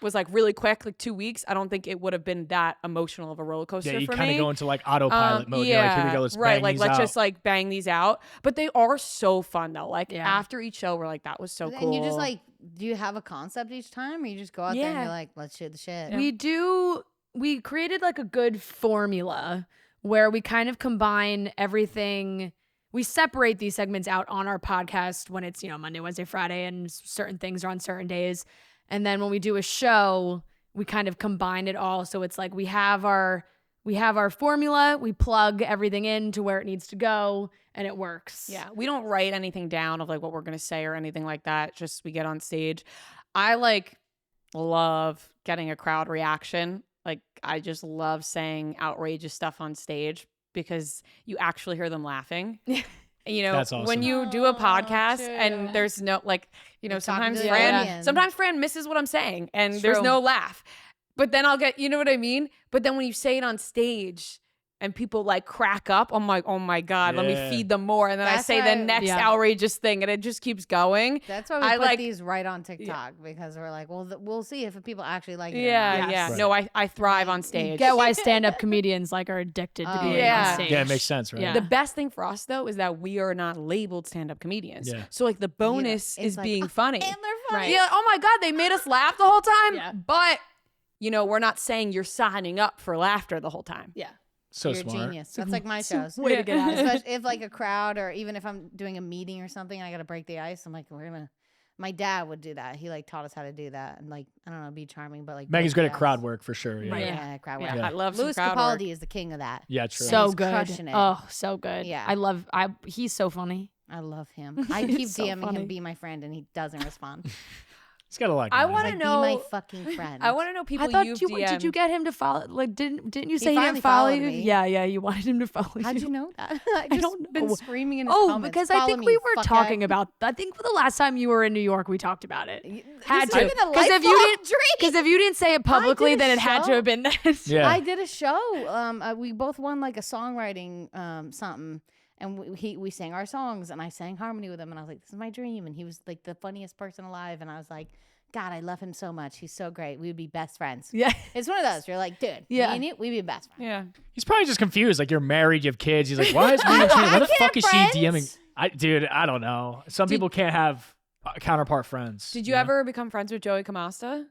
was like really quick, like 2 weeks, I don't think it would have been that emotional of a roller coaster Yeah, you for kind me. of go into like autopilot mode. You're like, here we go, let's bang like these let's out. just like bang these out. But they are so fun though. Like Yeah. after each show, we're like, that was so And cool. you just like, do you have a concept each time, or you just go out there and Yeah. you're like, let's shoot the shit? We created like a good formula where we kind of combine everything. We separate these segments out on our podcast when it's, Monday, Wednesday, Friday, and certain things are on certain days. And then when we do a show, we kind of combine it all. So it's like we have our formula, we plug everything in to where it needs to go, and it works. Yeah, we don't write anything down of like what we're gonna say or anything like that. Just we get on stage. I like love getting a crowd reaction. Like I just love saying outrageous stuff on stage because you actually hear them laughing. That's awesome. When you do a podcast true. and there's no like, You're sometimes talking to the Fran, audience. sometimes Fran misses what I'm saying and It's there's true. no laugh. But then I'll get, you know what I mean? But then when you say it on stage and people like crack up, I'm like, oh my God, let me Yeah. feed them more. And then I That's say why- the next Yeah. outrageous thing and it just keeps going. That's why we I put like- these right on TikTok because we're like, well, we'll see if people actually like it. or Yeah, not. yeah. Right. No, I thrive on You stage. get why stand-up comedians like are addicted to Oh, being yeah. on stage. Yeah, it makes sense, right? Yeah. The best thing for us though is that we are not labeled stand-up comedians. Yeah. So like the bonus It's is like, being funny. And they're funny. Yeah. Oh my God, they made us laugh the whole time. Yeah. But we're not saying you're signing up for laughter the whole time. Yeah. So You're a smart. genius. That's like my shows. Way to get at it. Especially if like a crowd, or even if I'm doing a meeting or something, and I got to break the ice. I'm like, my dad would do that. He like taught us how to do that, and like, I don't know, be charming, but like Megan's break good the at crowd ice. work for sure. Yeah, Right. yeah. Yeah, crowd Yeah, work. I love some Louis crowd work. Capaldi is the king of that. True. So He's good. crushing it. Oh, so good. Yeah. He's so funny. I love him. I keep So DMing funny. him, be my friend, and he doesn't respond. He's got a lot. I going on. wanna Like, know- be my fucking friend. I want to know people I thought you've did DM'd. you get him to follow? Like, didn't you say he finally didn't follow followed you? me. Yeah, you wanted him to follow you. How'd you know that? I just don't been know. screaming in his Oh, comments. because I Follow think me, we were fuckhead. talking about. I think the last time you were in New York, we talked about it. Had This to, has been a because if you lifelong didn't, dream. because if you didn't say it publicly, a then it had to show. have been that. Yeah. I did a show. We both won like a songwriting something, and we sang our songs, and I sang harmony with him, and I was like, "This is my dream," and he was like the funniest person alive, and I was like, "God, I love him so much. He's so great. We would be best friends." Yeah. It's one of those. You're like, dude, Yeah. me and you, we'd be best friends. Yeah. He's probably just confused. Like, you're married, you have kids. He's like, why is Meghan Trainor? What the fuck is she DMing? Dude, I don't know. Some people can't have counterpart friends. Did you ever become friends with Joey Camasta?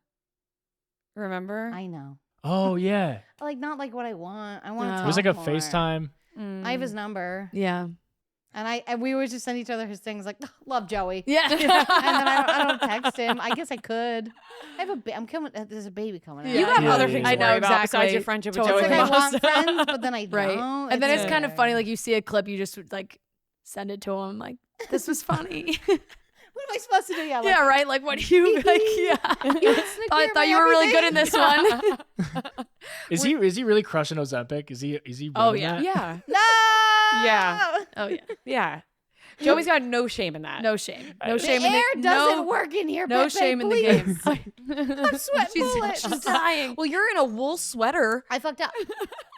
Remember? I know. Oh yeah. Like not like what I want. I want to. No. It was like a FaceTime. I have his number, Yeah. and we always just send each other his things like, "Love Joey." Yeah. And then I don't text him. I guess I could. I have I'm coming. There's a baby coming out. You have Yeah, other yeah, things yeah. to I worry know, about besides exactly. your friendship with Totally. Joey It's like I want Camasta. friends, but then I Right. don't. And then it's just kind of weird. funny. Like you see a clip, you just like send it to him. Like, this was funny. What am I supposed to do? Yeah, like, Yeah, right. Like, what do you like? Yeah, I thought you were really good in this one. Is he really crushing Ozempic? Is he? Oh, running yeah. that? Yeah. No. Yeah. Oh yeah, Yeah. Joey's got no shame in that. no shame, The no The shame air in the doesn't work in here. no Pepe, shame in the please. game. I'm sweating bullets. She's dying. Well, you're in a wool sweater. I fucked up,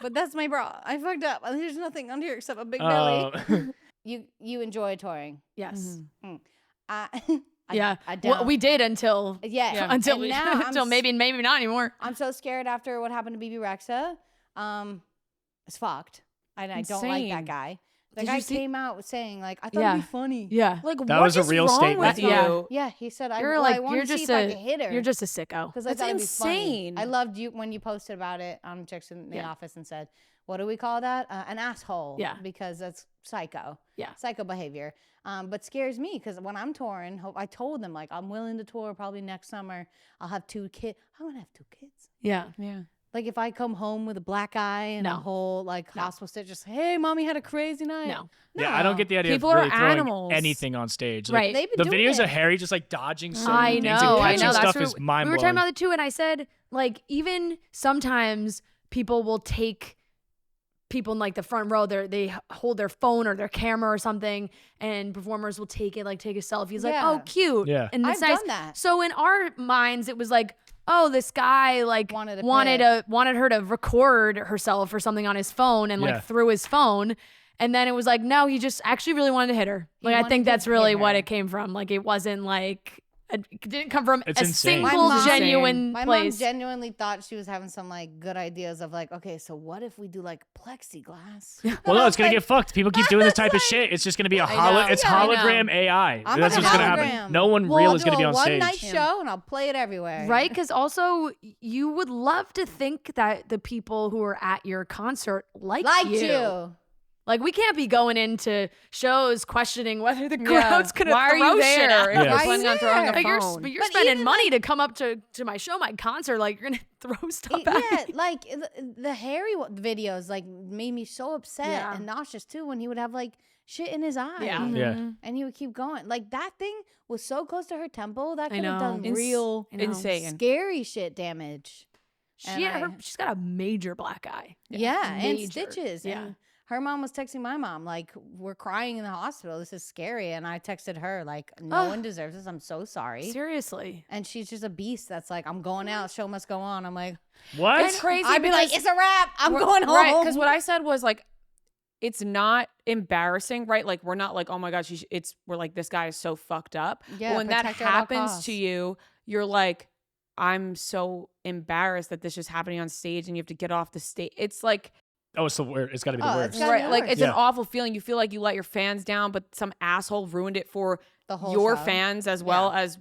but that's my bra. I fucked up. There's nothing under here except a big Oh. belly. You enjoy touring. Yes. I Yeah. I Well, don't. we did until Yeah. until And we now I'm until maybe not anymore. I'm so scared after what happened to BB Rexa. It's fucked. And I don't like that Insane. guy. The Did guy you see- came out saying like, I thought Yeah. it'd be funny. Yeah. Like, That what was a is real wrong statement. with you? Yeah. Yeah, he said I You're well, like I wanted you're to just see if I could hit her. you're just a sicko. Because I That's thought it'd be funny. insane. I loved you when you posted about it. Texted in the Yeah. office and said, "What do we call that? An asshole." Yeah. because that's psycho. Yeah. psycho behavior. But scares me because when I'm touring, I told them like I'm willing to tour probably next summer. I'll have 2 kids. I'm gonna have 2 kids. Yeah. Yeah. Like if I come home with a black eye and a No. whole like No. hospital stay, just hey, mommy had a crazy night. No. Yeah, I don't get the idea People of are really throwing animals. anything on stage. Like, Right. They've been the doing videos it. of Harry just like dodging so I many things know. and I catching know. stuff That's is what mind we were blowing. talking about it too, and I said like even sometimes people will take people in like the front row. They hold their phone or their camera or something, and performers will take it, like take a selfie. It's like, Yeah. oh, cute. Yeah. And it's I've nice. done that. So in our minds, it was like, oh, this guy like Wanted wanted her to record herself or something on his phone and Yeah. like through his phone. And then it was like, no, he just actually really wanted to hit her. He Like, I wanted think to that's hit really what her. it came from. Like, it wasn't like, it didn't come from It's a insane. single My mom- genuine My mom place. genuinely thought she was having some like good ideas of like, okay, so what if we do like plexiglass? Well, no, it's gonna Like, get fucked. People keep doing this type of shit. It's just gonna be a know. it's Yeah, I know. hologram AI. I'm That's like a what's gonna hologram. happen. No one Well, real I'll is do gonna be a on one-night stage. show and I'll play it everywhere. Right? Because also, you would love to think that the people who are at your concert like you. Like, we can't be going into shows questioning whether the crowd's gonna Why are throw you shit there at if Yeah. you're Why are planning you on throwing a there? Like, phone? you're But spending even, money to come up to my show, my concert. Like, you're gonna throw stuff at Yeah, me. like the Harry videos like made me so upset Yeah. and nauseous too when he would have like shit in his eye. Yeah. Yeah. And he would keep going. Like that thing was so close to her temple that I could have know. done Ins- real I know. Insane. scary shit damage. And She's got a major black eye. Yeah, and Major. stitches. Yeah. And her mom was texting my mom, like, we're crying in the hospital. This is scary. And I texted her, like, no Ugh. one deserves this. I'm so sorry. Seriously. And she's just a beast that's like, I'm going out. Show must go on. I'm like, What? It's crazy. I'd be like, because- it's a wrap. I'm going home. Right, because what I said was like, it's not embarrassing, right? Like we're not like, oh my gosh, we're like, this guy is so fucked up. Yeah, but when that protect her at all happens costs. to you, you're like, I'm so embarrassed that this is happening on stage, and you have to get off the stage. It's like, Oh, it's the worst. It's got to be the Oh, worst. it's gotta be right, like worse. it's an Yeah. awful feeling. You feel like you let your fans down, but some asshole ruined it for The whole your show. fans as well as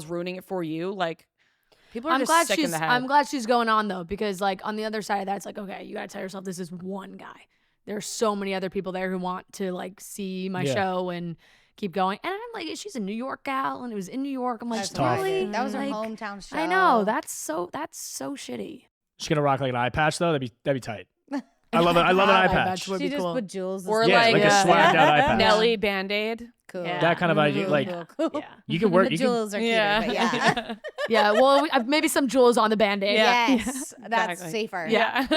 ruining it for you. Like people are I'm just glad sick in the head. I'm glad she's going on though, because like on the other side of that, it's like, okay, you gotta tell yourself this is one guy. There's so many other people there who want to like see my Yeah. show and keep going. And I'm like, she's a New York gal, and it was in New York. I'm like, That's tough. really? That was her Like, hometown show. I know. That's so shitty. She's gonna rock like an eye patch though. That'd be tight. I love it. I love an eye Eye patch. patch would She be just cool. put jewels. Or Yeah, like, like a swagged out eye patch. Nelly Band-Aid. cool. Yeah. That kind of idea, like cool. Yeah. you can work. The You can, jewels are cuter, but yeah. Yeah. Well, maybe some jewels on the Band-Aid. Yes, that's Exactly. safer. Yeah.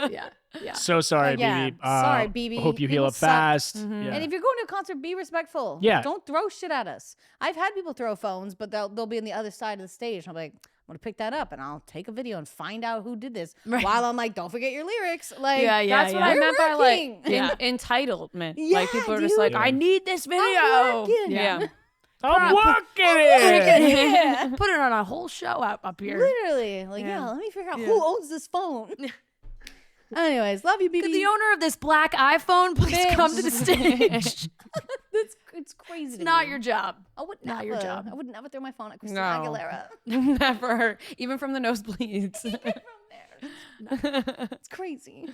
Yeah. Yeah. so sorry, Yeah. BB. Sorry, BB. Hope you heal People up suck. fast. Mhm. Yeah. And if you're going to a concert, be respectful. Yeah. Don't throw shit at us. I've had people throw phones, but they'll be on the other side of the stage. I'm like, I'm gonna pick that up and I'll take a video and find out who did this. Right. While I'm like, don't forget your lyrics. Like, Yeah, yeah. That's what I We're meant by working. like Yeah. entitlement. Yeah, like people are just dude. like, Yeah. I need this video. working. Yeah. I'm working it. Yeah. Put it on a whole show up here. Literally. Like, yeah, Yeah. let me figure out Yeah. who owns this phone. Anyways, love you, BB. Could the owner of this black iPhone please Bitch. come to the stage? It's crazy. It's to not me. your job. I would not never, your job. I would never throw my phone at Christina No. Aguilera. Never. Even from the nosebleeds. From there. It's crazy.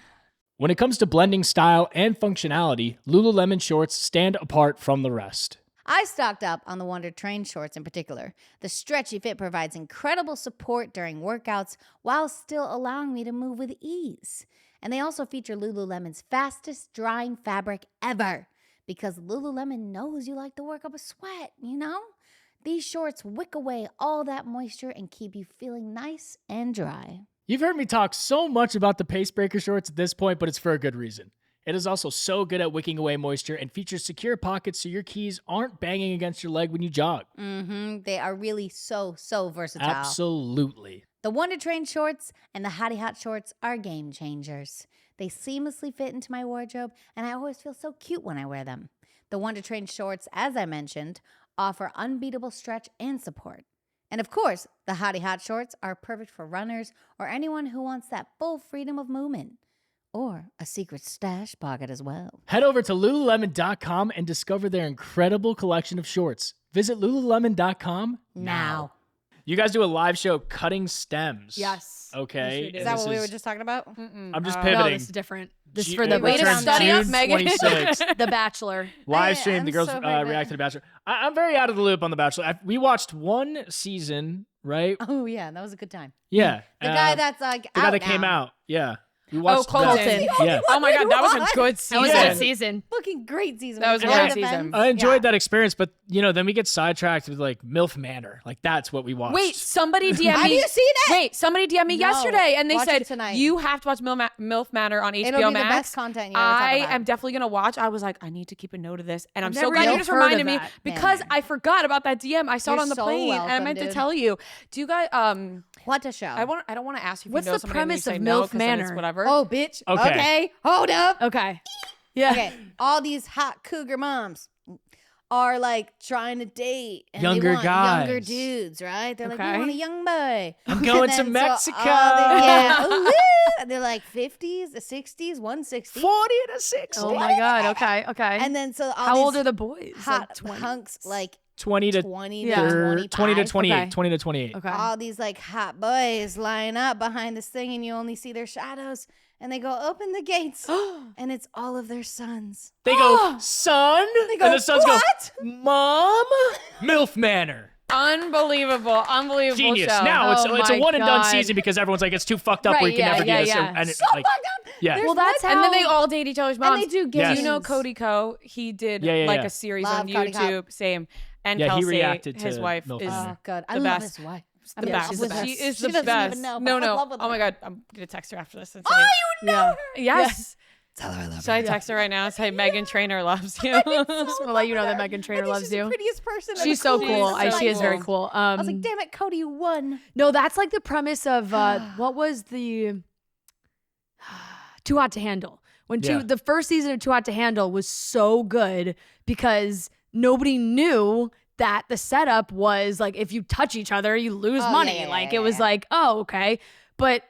When it comes to blending style and functionality, Lululemon shorts stand apart from the rest. I stocked up on the Wonder Train shorts in particular. The stretchy fit provides incredible support during workouts while still allowing me to move with ease. And they also feature Lululemon's fastest drying fabric ever because Lululemon knows you like to work up a sweat, you know? These shorts wick away all that moisture and keep you feeling nice and dry. You've heard me talk so much about the Pace Breaker shorts at this point, but it's for a good reason. It is also so good at wicking away moisture and features secure pockets so your keys aren't banging against your leg when you jog. They are really so versatile. Absolutely. The Wonder Train shorts and the Hottie Hot shorts are game changers. They seamlessly fit into my wardrobe, and I always feel so cute when I wear them. The Wonder Train shorts, as I mentioned, offer unbeatable stretch and support. And of course, the Hottie Hot shorts are perfect for runners or anyone who wants that full freedom of movement. Or a secret stash pocket as well. Head over to Lululemon.com and discover their incredible collection of shorts. Visit Lululemon.com Now. You guys do a live show cutting stems. Yes. Okay. Yes, we do. Is that This what we were just talking about? I'm just No, pivoting. this is different. This is Ju- for the it Way to returns study up, June Megan. 26th. The Bachelor. Live I stream. am The girls so pregnant. react to The Bachelor. I'm very out of the loop on The Bachelor. We watched one season, right? Oh, yeah, that was a good time. Yeah. The guy that's like the guy out that came now. out. Yeah. We watched Colton. that. Yeah. Oh my God, that was a good That season. was a good season. Fucking great season. That was a With great the season. fence. I enjoyed Yeah. that experience, but then we get sidetracked with like MILF Manor. Like that's what we watched. Wait, somebody DM me. Have you seen it? Wait, somebody DM me No. yesterday, and they Watch said it tonight. you have to watch MILF Manor on HBO It'll be the Max. best content you ever talk I about. am definitely gonna watch. I was like, I need to keep a note of this, and I'm so never glad you even just heard reminded of me that. because Man. I forgot about that DM. I saw it You're on the so plane, and I welcome, meant to dude. tell you. Do you guys? What a show. I don't want to ask you if What's you know the somebody and you premise say of no, MILF 'cause then it's Manor? whatever. Oh, bitch. Okay. Okay. Hold up. Okay. Yeah. Okay. All these hot cougar moms are like trying to date and Younger they want younger guys. dudes, right? They're like, Okay. we want a young boy. I'm going And to then Mexico. yeah. Ooh, woo. They're like 50s, the 60s, 160. 40 to 60. Oh my God. Okay. Okay. And then so all how these old are the boys? hot Like 20? hunks like 20 to 20 Yeah. to 20 to 25. 28. Okay. 20 to 28. Okay. All these like hot boys line up behind this thing and you only see their shadows and they go open the gates and it's all of their sons. They go, son. go, and the sons "What?" go, Mom. MILF Manor. Unbelievable Genius. show. Now it's Oh a my one and done God. season because everyone's like, it's too fucked up. Right, We can yeah, never yeah, do this. yeah. And it's So like, fucked up. yeah. There's Well, that's one- And then how- they all date each other's and moms. they do Yes. games. You know Cody Ko? He did Yeah, like yeah. a series Love on Cody Ko. YouTube. Same. And Yeah, he Kelsey, reacted his to wife, MILF is Manor. Oh god, I the love best. his wife. the I'm in best. love with her. She is She the doesn't best. even know, but no, I'm in no. love with Oh my her. God, I'm gonna text her after this. And Oh, say, you know Yeah. her. yes. Tell her I love Should I text her right now? Say Meghan Trainor loves you. Just want to let you know that Meghan Trainor I think loves she's you. the prettiest person. and She's the so coolest. cool. She's so She is very cool. cool. I was like, damn it, Cody, you won. No, that's like the premise of what was the Too Hot to Handle. When Yeah. the first season of Too Hot to Handle was so good because nobody knew that the setup was like if you touch each other, you lose Oh, money. yeah, yeah, like yeah, it was yeah. like, oh, okay. But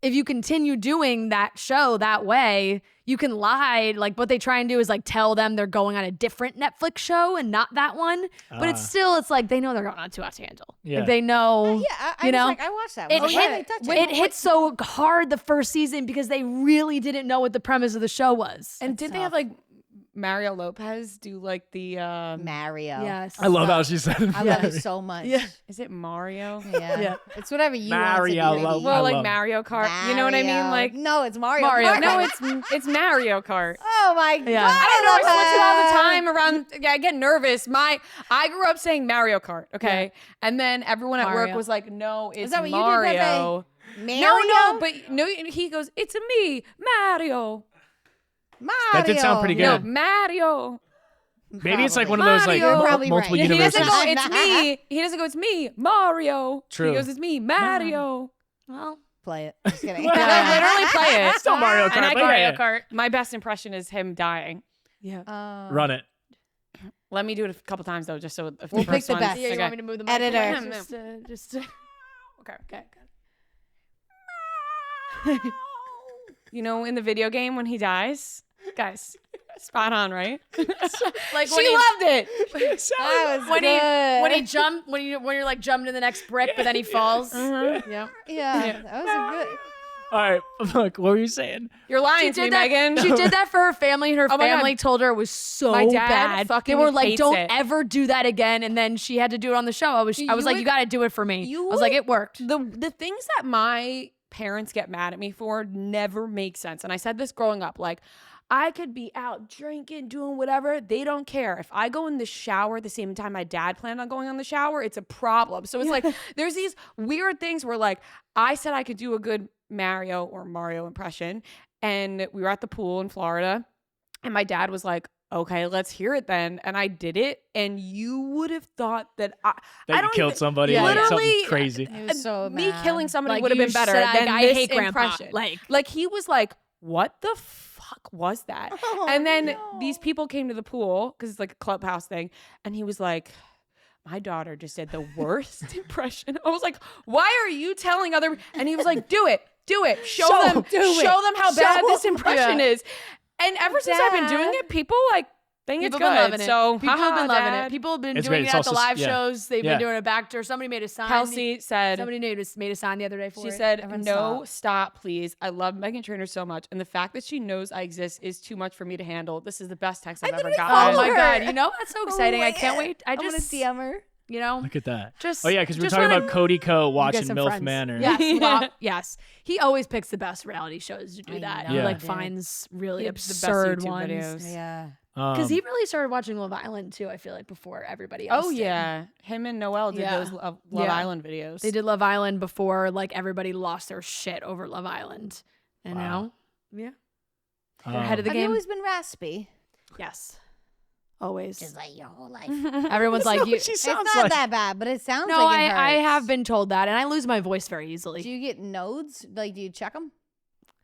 if you continue doing that show that way, you can lie. Like what they try and do is like tell them they're going on a different Netflix show and not that one. But it's like they know they're going on Too Hot to Handle. Yeah. Like they know. Yeah, I you was know, like, I watched that It one. hit, Why did they touch it hit so hard the first season because they really didn't know what the premise of the show was. And did they have like Mario Lopez do like the Mario. Yes. I love how she said it. I love it so much. Yeah. is it Mario? Yeah. Yeah. It's whatever you Mario want it to be. Lopez. Well, I like love it. Mario Kart. You know what I mean? Mario. Like no, it's Mario. Mario. Kart. No, it's Mario Kart. Oh my god. Yeah. I don't know. I love switch it all the it. time around. Yeah, I get nervous. I grew up saying Mario Kart. Okay, and then everyone at work Mario. was like, "No, it's that what you did, Mario." Mario. No, but no. He goes, "It's a me, Mario." Mario. That did sound pretty No, good. Mario. Maybe it's like one Probably. of those like Mario. Probably multiple right. He universes. doesn't go, "It's me." He doesn't go, "It's me, Mario." True. He goes, "It's me, Mario." Well, Play it. Just kidding. No, literally play it. Still Mario Kart. And I but go, yeah, yeah. Kart. My best impression is him dying. Yeah. Run it. Let me do it a couple times though, just so if We'll the pick first the one's- best. Yeah, you okay. want me to move the Editor. mic? Just Okay. okay. You know, in the video game when he dies, guys, spot on, right? Like She loved it. That was when good. he jumped when you're like jumping to the next brick, but then he falls. Yeah. Yeah, that was a good. All right. Look, what were you saying? You're lying She to me, did that. Megan. She did that for her family, and her Oh my God. family told her it was so My dad bad. They fucking were like, hates "Don't it." ever do that again." And then she had to do it on the show. I was like, would- "You got to do it for me." you I was like, would- "It worked." The things that my parents get mad at me for never makes sense. And I said this growing up, like, I could be out drinking, doing whatever. They don't care. If I go in the shower at the same time my dad planned on going on the shower, it's a problem. So it's like, there's these weird things where like, I said I could do a good Mario impression. And we were at the pool in Florida. And my dad was like, okay, let's hear it then. And I did it. And you would have thought that I you killed somebody, like something crazy. He was so me mad. killing somebody Like, would have you been better said, than I this hate grandpa. impression. Like he was like, what the fuck was that? Oh, and then no. these people came to the pool because it's like a clubhouse thing. And he was like, my daughter just did the worst impression. I was like, why are you telling other? And he was like, do it. Show them how bad this impression is. And ever since I've been doing it, people like think it's People good. have been loving it. So People have been loving Dad. it. People have been It's doing great. it It's at the also- live yeah. shows. They've Yeah. been doing it back to. Somebody made a sign. Kelsey said, Somebody made a sign the other day for she it. said, Everyone no, stop, please. I love Meghan Trainor so much. And the fact that she knows I exist is too much for me to handle. This is the best text I've ever literally gotten. Oh follow my her. god! You know that's so exciting. I can't wait. I I'm gonna just DM her. you know Look at that. just Oh yeah, because we were just talking wanna- about Cody Ko you watching get some MILF friends. Manor. Yes, well, yes. He always picks the best reality shows to do I that. know, He Yeah. like dude. finds really He had the best absurd YouTube ones. videos. Yeah. Because he really started watching Love Island too. I feel like before everybody else. Oh did. yeah, him and Noelle did Yeah. those Love Yeah. Island videos. They did Love Island before like everybody lost their shit over Love Island, and Wow. now, yeah, they're ahead of the Have you game. always been raspy? Yes, always. Just like your whole life. Everyone's like, you. She It's sounds not like that bad, but it sounds No, like it I hurts. have been told that, and I lose my voice very easily. Do you get nodes? Like, do you check them?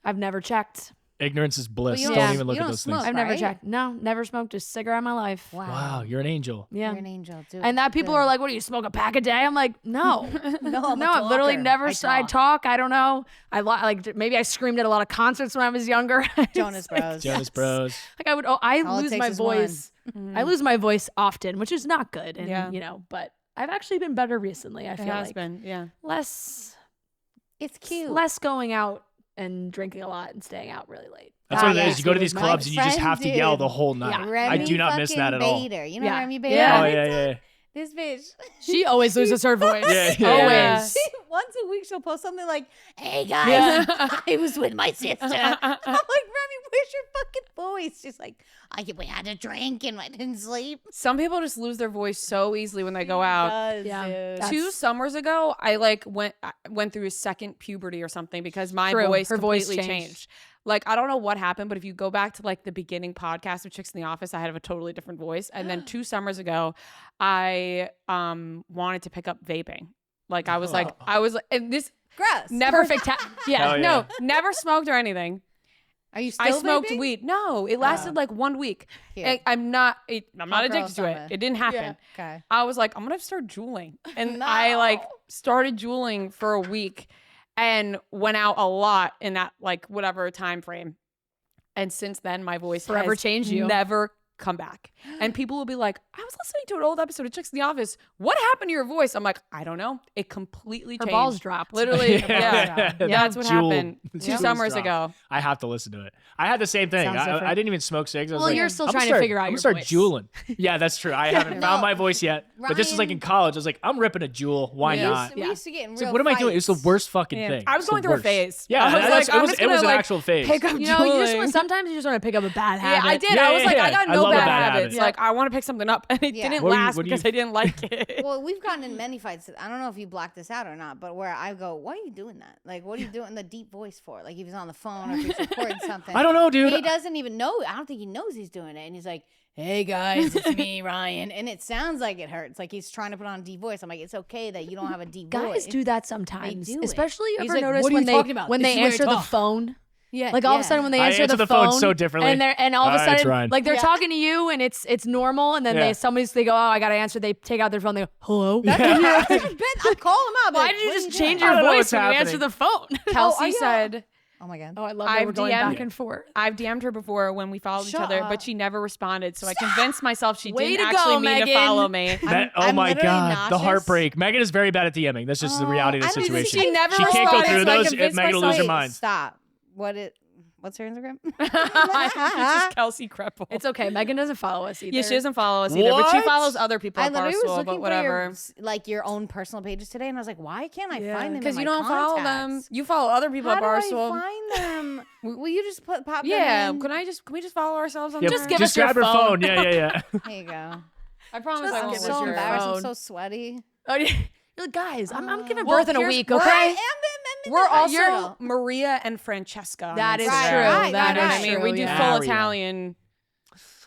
I've never checked. ignorance is bliss. you Don't don't- even look you at don't those smoke. things. I've never right? checked. No, never smoked a cigarette in my life. Wow, you're an angel. Yeah. You're an angel, dude. And that people are like, what do you smoke a pack a day? I'm like, no. no, No, I've literally never. I talk. talk. I don't know. Like maybe I screamed at a lot of concerts when I was younger. Jonas Bros. Jonas Bros. Like I would. Oh, I All it lose takes my is one. voice. I lose my voice often, which is not good. And Yeah. you know, but I've actually been better recently. I It feel has like been, yeah. less It's cute. less going out and drinking a lot and staying out really late. That's what it yeah. is. You go to these My clubs and you just friend have to yell did. the whole night. Yeah. I do not miss that at all. Bader. You know Yeah. Remy Bader? Yeah. Oh yeah. This bitch. She always loses her voice. Yeah, yeah. Always. She, once a week she'll post something like, "Hey guys, Yeah. I was with my sister." I'm like, Remy, where's your fucking voice? She's like, we had a drink and I didn't sleep. Some people just lose their voice so easily when they go out. Yeah. Dude. That's- 2 summers ago, I like went through a second puberty or something because my True. voice Her voice completely changed. Like, I don't know what happened, but if you go back to like the beginning podcast of Chicks in the Office, I had a totally different voice. And then 2 summers ago, I wanted to pick up vaping. Like I was like, and this Gross. never Perfect. Yeah. Oh, yeah. no, never smoked or anything. Are you still I smoked vaping? weed. No, it lasted like 1 week. Cute. And I'm not Hot addicted girl to summer. it. It didn't happen. Okay. I was like, I'm gonna start juuling, and No. I like started juuling for a week, and went out a lot in that like whatever time frame. And since then, my voice Forever has changed you. never come back. And people will be like, I was listening to an old episode of Chicks in the Office. What happened to your voice? I'm like, I don't know. It completely Her changed. balls dropped. Literally, Yeah. yeah. That's what Jewel. happened 2 Jewel summers dropped. ago. I have to listen to it. I had the same thing. Sounds I different. didn't even smoke cigs. I was Well, like, you're still I'm trying to start- figure out I'm your gonna start voice. juuling. Yeah, that's true. I haven't found my voice yet. But this was like in Ryan- college. I was like, I'm ripping a jewel. Why not? We used to get in It's real like, what am I doing? It's the fights. worst fucking Yeah. thing. I was It's going the through a worst. phase. Yeah, I was that's- like, I'm it just was gonna, an like, actual phase. Pick up You know, you just juuling. want, sometimes you just want to pick up a bad Yeah, habit. I did. Yeah, I was like, yeah, I got I no love a bad bad habits. habit. Like, I want to pick something up, and it Yeah. didn't What do you- last what do you- because I didn't like it. Well, we've gotten in many fights. I don't know if you blocked this out or not, but where I go, why are you doing that? Like, what are you doing the deep voice for? Like, if he's on the phone or if he's recording something. I don't know, dude. He doesn't even know. I don't think he knows he's doing it. And he's like, "Hey guys, it's me, Ryan." And it sounds like it hurts. Like he's trying to put on a deep voice. I'm like, it's okay that you don't have a deep voice. Guys do that sometimes, do it. especially you He's ever like, notice "What are when you they talking about? when This they is where answer I the talk." phone. Yeah. Like all of a yeah. sudden when they I answer answer the the phone phone so differently. and all of a Hi, it's sudden Ryan. like they're Yeah. talking to you and it's normal and then Yeah. they go, oh, I gotta answer. They take out their phone. They go, hello. I call him out. Why like, did you "What are just doing?" change I your don't know voice what's when you happening. answer the phone? Kelsey yeah. said, Oh my god. Oh, I love that I've we're going DM'd back and forth. I've DM'd her before when we followed Shut each other, up. but she never responded. So I convinced myself she Way didn't to go, actually mean to Meghan. follow me. Oh I'm my literally god, the nauseous. heartbreak. Megan is very bad at DMing. That's just the reality of the I don't think situation. She never She can't go responded, through so I those if convinced Megan will lose her myself- mind. Stop. What's her Instagram? It's just Kelsey Kreppel. It's okay. Meghan doesn't follow us either. Yeah, she doesn't follow us either, but she What? follows other people I at literally was Barstool, looking but for whatever. your own personal pages today, and I was like, why can't I Yeah. find them? Because in you my don't follow them. contacts? You follow other people How at do I Barstool. find them? Will you just pop them Yeah, in? can we just follow ourselves on Yeah, there? Just give us grab your her phone. Yeah. There you go. I promise I I'm won't give lose us so your embarrassed. I'm phone. so sweaty. Oh, yeah. You're like, guys, I'm giving Well, birth in a here's- week, we're- okay? We're also you're- Maria and Francesca. on That is Instagram. true. Right, That You know is what I mean? true, We do yeah. full Maria. Italian.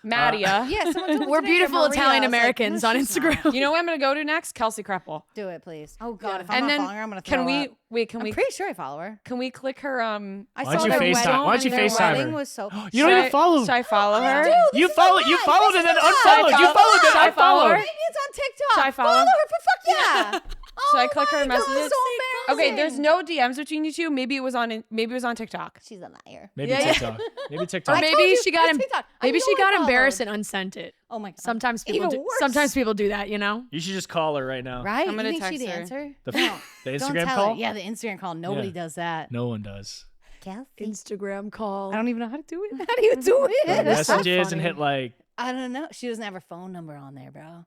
Maria. Yeah, someone told me We're today you're beautiful Maria. Italian I was like, Americans no, on she's not. Instagram. You know what I'm going to go to next? Kelsey Kreppel. Do it, please. Oh God, Yeah. if I'm And not then following her, I'm gonna throw can we up. wait? Can I'm we pretty sure I follow her. can we click her? I Why saw don't you their FaceTime? wedding. Why don't you Their FaceTime wedding her? was so. You don't even follow. Should I follow her? Dude, You this follow. is You live. followed This and then is live. unfollowed. You follow? followed Should I and follow her? unfollowed. Maybe it's on TikTok. Should I follow? her for fuck yeah. Should I click her my God, messages? so Okay, there's embarrassing. no DMs between you two. Maybe it was on TikTok. She's a liar. Maybe Yeah, yeah. TikTok. Maybe Or TikTok. I told maybe you, she got it's TikTok. I maybe know she I got followed. embarrassed and unsent it. Oh my God. Sometimes people Even do. worse. Sometimes people do that, you know. You should just call her right now. Right? I'm gonna you think text she'd her. answer? The, No. the Don't Instagram tell call. her. Yeah, the Instagram call. Nobody Yeah. does that. No one does. Kelsey. Instagram call. I don't even know how to do it. How do you do it? Go to That's so messages and funny. hit like. I don't know. She doesn't have her phone number on there, bro.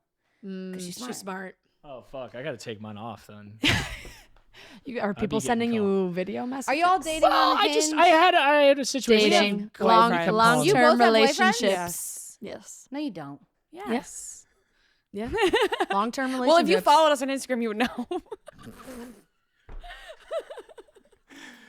She's smart. smart. Oh fuck! I gotta take mine off then. Are people getting sending called. you video messages? Are you all dating Well, on I Hinge? had a situation. dating? She called me, boyfriend. kept Long calling You me. both term have boyfriends? relationships. Yes. No, you don't. Yes. Yeah. Long term relationships. Well, if you followed us on Instagram, you would know.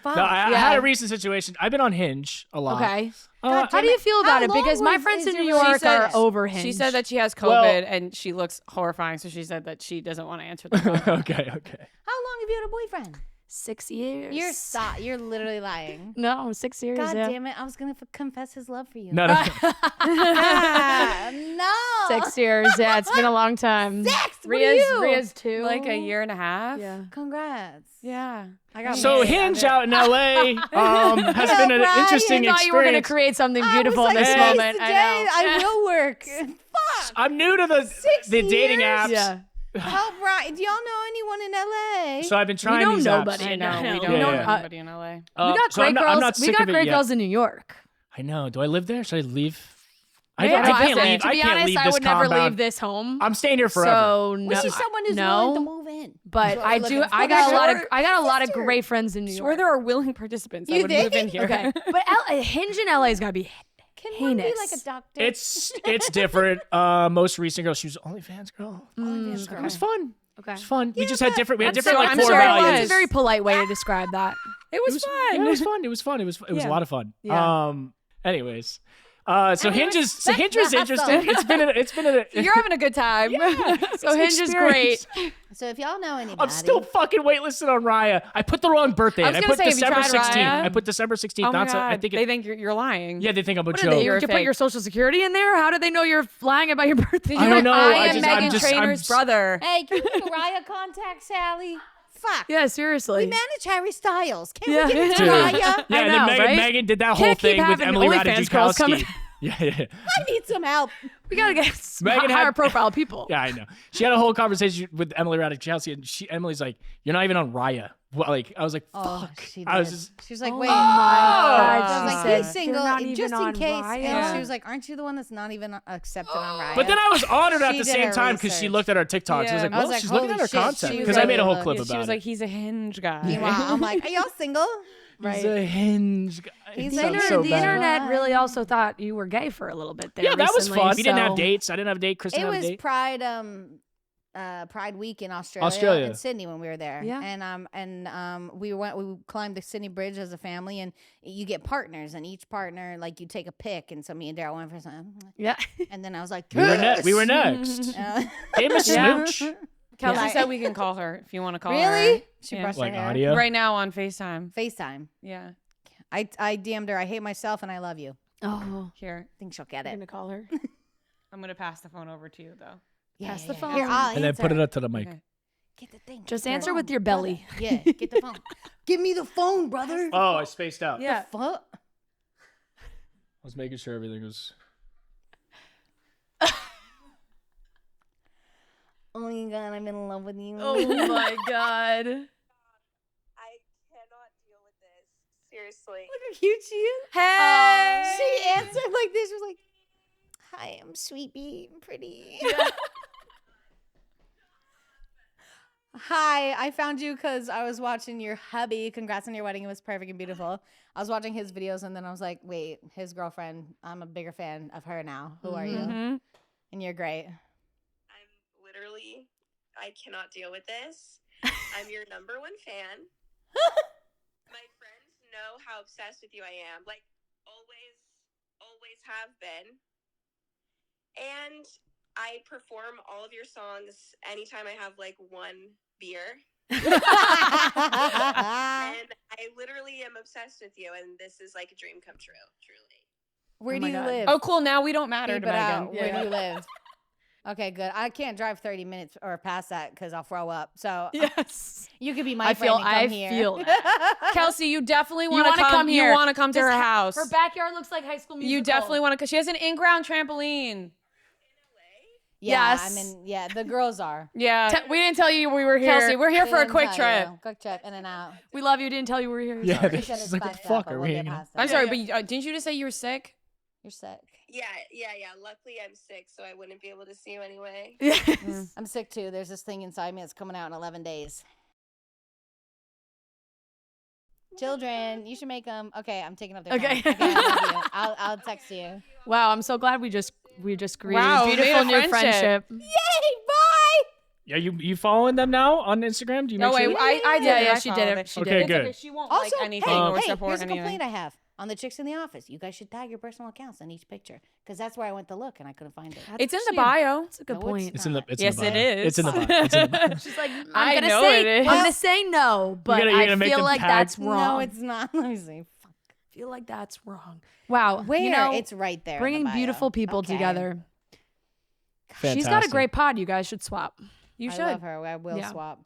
Fuck. No, I Yeah. had a recent situation. I've been on Hinge a lot. Okay. God How do you feel about How it? Because my long friends is in New your York are relationship? over Hinge. She said that she has COVID Well- and she looks horrifying, so she said that she doesn't want to answer the phone. Okay. How long have you had a boyfriend? 6 years. You're literally lying. No, 6 years. God yeah. damn it! I was gonna confess his love for you. No. Ah, no. 6 years. Yeah, it's been a long time. Sex. What are you? Ria's 2. Like a year and a half. Yeah. Congrats. Yeah. I got So married. Hinge out in LA has been an Brian. interesting I thought you were going to experience. create something I beautiful was in like, this hey, moment. today, I know. I will work. Fuck. I'm new to the dating years? apps. Yeah. Help, Brian. Do y'all know anyone in LA? So I've been trying know these nobody. apps. I know. We Yeah. don't Yeah, know yeah. anybody in LA. We got so great I'm not, girls. I'm not We sick got of it great yet. girls in New York. I know. Do I live there? Should I leave? Yeah, I can't leave. To I be can't honest, leave I this would never compound. leave this home. I'm staying here forever. So we no, see someone who's no. willing to move in. But That's what I we're do. looking I for. got a lot of. Sure. I got a lot of Sister. great friends in New Swear York. there are willing participants that You would move in think? here. Okay, but Hinge in LA has got to be Can one be heinous. like a doctor? It's different. Most recent girl, she was OnlyFans girl. OnlyFans girl. It was fun. Okay. It was fun. We just had different. We had That's different so- like I'm core sure it values. was. That's a very polite way to describe that. It was fun. Yeah, it was fun. It was fun. It was a Yeah. lot of fun. Yeah. Anyways, so Hinge is that's the interesting. hustle. It's been a You're having a good time. So Hinge is great. So if y'all know anybody, I'm still fucking waitlisted on Raya. I put the wrong birthday. I in. was I gonna put say, have you December tried 16th. Raya? I put December 16th. Oh my Not so. God. I think they think you're lying. yeah, they think I'm a What joke. are they? You're You can put fake. your social security in there. How do they know you're lying about your birthday? I don't know. I I am just- I'm Meghan just- I'm Trainor's just- brother. hey, can we Raya contact Sally? Fuck. Yeah, We seriously. manage Harry Styles. Can Yeah. we get into Dude. Raya? Yeah, I and then know, Megan, right? Megan did that whole Can't keep thing with having Emily OnlyFans girls coming. Ratajkowski. Yeah. I need some help. We gotta get Megan higher had- profile people. Yeah, I know. She had a whole conversation with Emily Ratajkowski, and Emily's like, "You're not even on Raya." Well, like, I was like, "Fuck." She I was did. just, She was like, Oh wait. my I God, was she like, said, he's single, "You're not just even in on case. Raya." And she was like, aren't you the one that's not even accepted on Raya? but then I was honored at She the did same her time because she research. looked at our TikToks. I was Yeah. like, I "Well, was like, she's looking at holy her shit, content." she Because I made a whole really clip looked. about She was it. like, he's a Hinge guy. Meanwhile, I'm like, are y'all single? He's a Hinge guy. He's It like, sounds "You're so the The bad. internet really also thought you were gay for a little bit there. Yeah, that was recently, fun. We didn't have so- dates. I didn't have a date. Chris It didn't have a was date. Pride week in Australia, Australia. in Sydney when we were there. Yeah. And we climbed the Sydney Bridge as a family, and you get partners, and each partner like you take a pick, and so me and Daryl went for something, Yeah. and then I was like, We were next. "Yes." Game of Yeah. smooch. Kelsey Yeah. said we can call her if you want to call her. Really? She Yeah. brushed Like her hair. audio. Right now on FaceTime. FaceTime. Yeah. I DM'd her. I hate myself and I love you. Oh, Here. I think she'll get I'm it. gonna call her. I'm going to pass the phone over to you, though. Pass the Here, phone. I'll And then put it answer. up to the mic. Okay. Get the thing. Just Get the answer with phone, your belly. brother. Yeah, get the phone. Give me the phone, brother. Oh, I spaced out. Yeah. Fuck. I was making sure everything was. Oh my god, I'm in love with you. Oh my god. I cannot deal with this. seriously. Look how cute she is. Hey. She answered like this. She was like, "Hi, I'm Sweet Bee. I'm pretty." Hi, I found you because I was watching your hubby. Congrats on your wedding. It was perfect and beautiful. I was watching his videos and then I was like, wait, his girlfriend. I'm a bigger fan of her now. Who are you? Mhm. And you're great. I'm literally, I cannot deal with this. I'm your number one fan. My friends know how obsessed with you I am. Like, always have been. And I perform all of your songs anytime I have like one beer. And I literally am obsessed with you, and this is like a dream come true, truly. Where Oh do my you God. live? Oh, cool. Now we don't matter Beep to it out. Meghan. Where do you live? Okay, good. I can't drive 30 minutes or past that because I'll throw up. So Yes. you could be my friend and come here. feel that. Kelsey, you definitely want to wanna come You here. want to come to her house. Her backyard looks like High School Musical. You definitely want to. She has an in-ground trampoline. Yeah, Yes. I mean, yeah, the girls are. Yeah. We didn't tell you we were here. Kelsey, we're here They for a didn't quick tell trip. you. Quick trip, in and out. We love you. Didn't tell you we were here. Yeah, Sorry. They said she's it's like, the fucked up, fuck but are we'll we get hanging out? past it. I'm sorry, but didn't you just say you were sick? You're sick. Yeah. Luckily, I'm sick, so I wouldn't be able to see you anyway. Yes. I'm sick too. There's this thing inside me that's coming out in 11 days. Children, you should make them. Okay, I'm taking up their Okay. phone. Okay, I love you. I'll text you. Wow, I'm so glad we just created Wow, a we beautiful made a new friendship. friendship. Yay, bye! Yeah, you following them now on Instagram? Do you No, make wait, sure? I did Yeah, it. yeah, I she followed did it. it. She Okay, did it. good. Okay, she won't Also, like anything or hey, support here's a anything. complaint I have on the chicks in the office. You guys should tag your personal accounts in each picture because that's where I went to look and I couldn't find it. It's in the actually bio. That's a good No, point. It's in the. It's Yes, in the it bio. is. It's in the bio. It's in the bio. She's like, I I'm gonna know say, it is. I'm gonna say no, but you're I gonna make feel them like tag- that's wrong. No, it's not. Let me see. Fuck. I feel like that's wrong. Wow, Where? you know, It's right there. in the bringing bio. beautiful people Okay. together. Fantastic. She's got a great pod. You guys should swap. You I should. love her. I will Yeah. swap.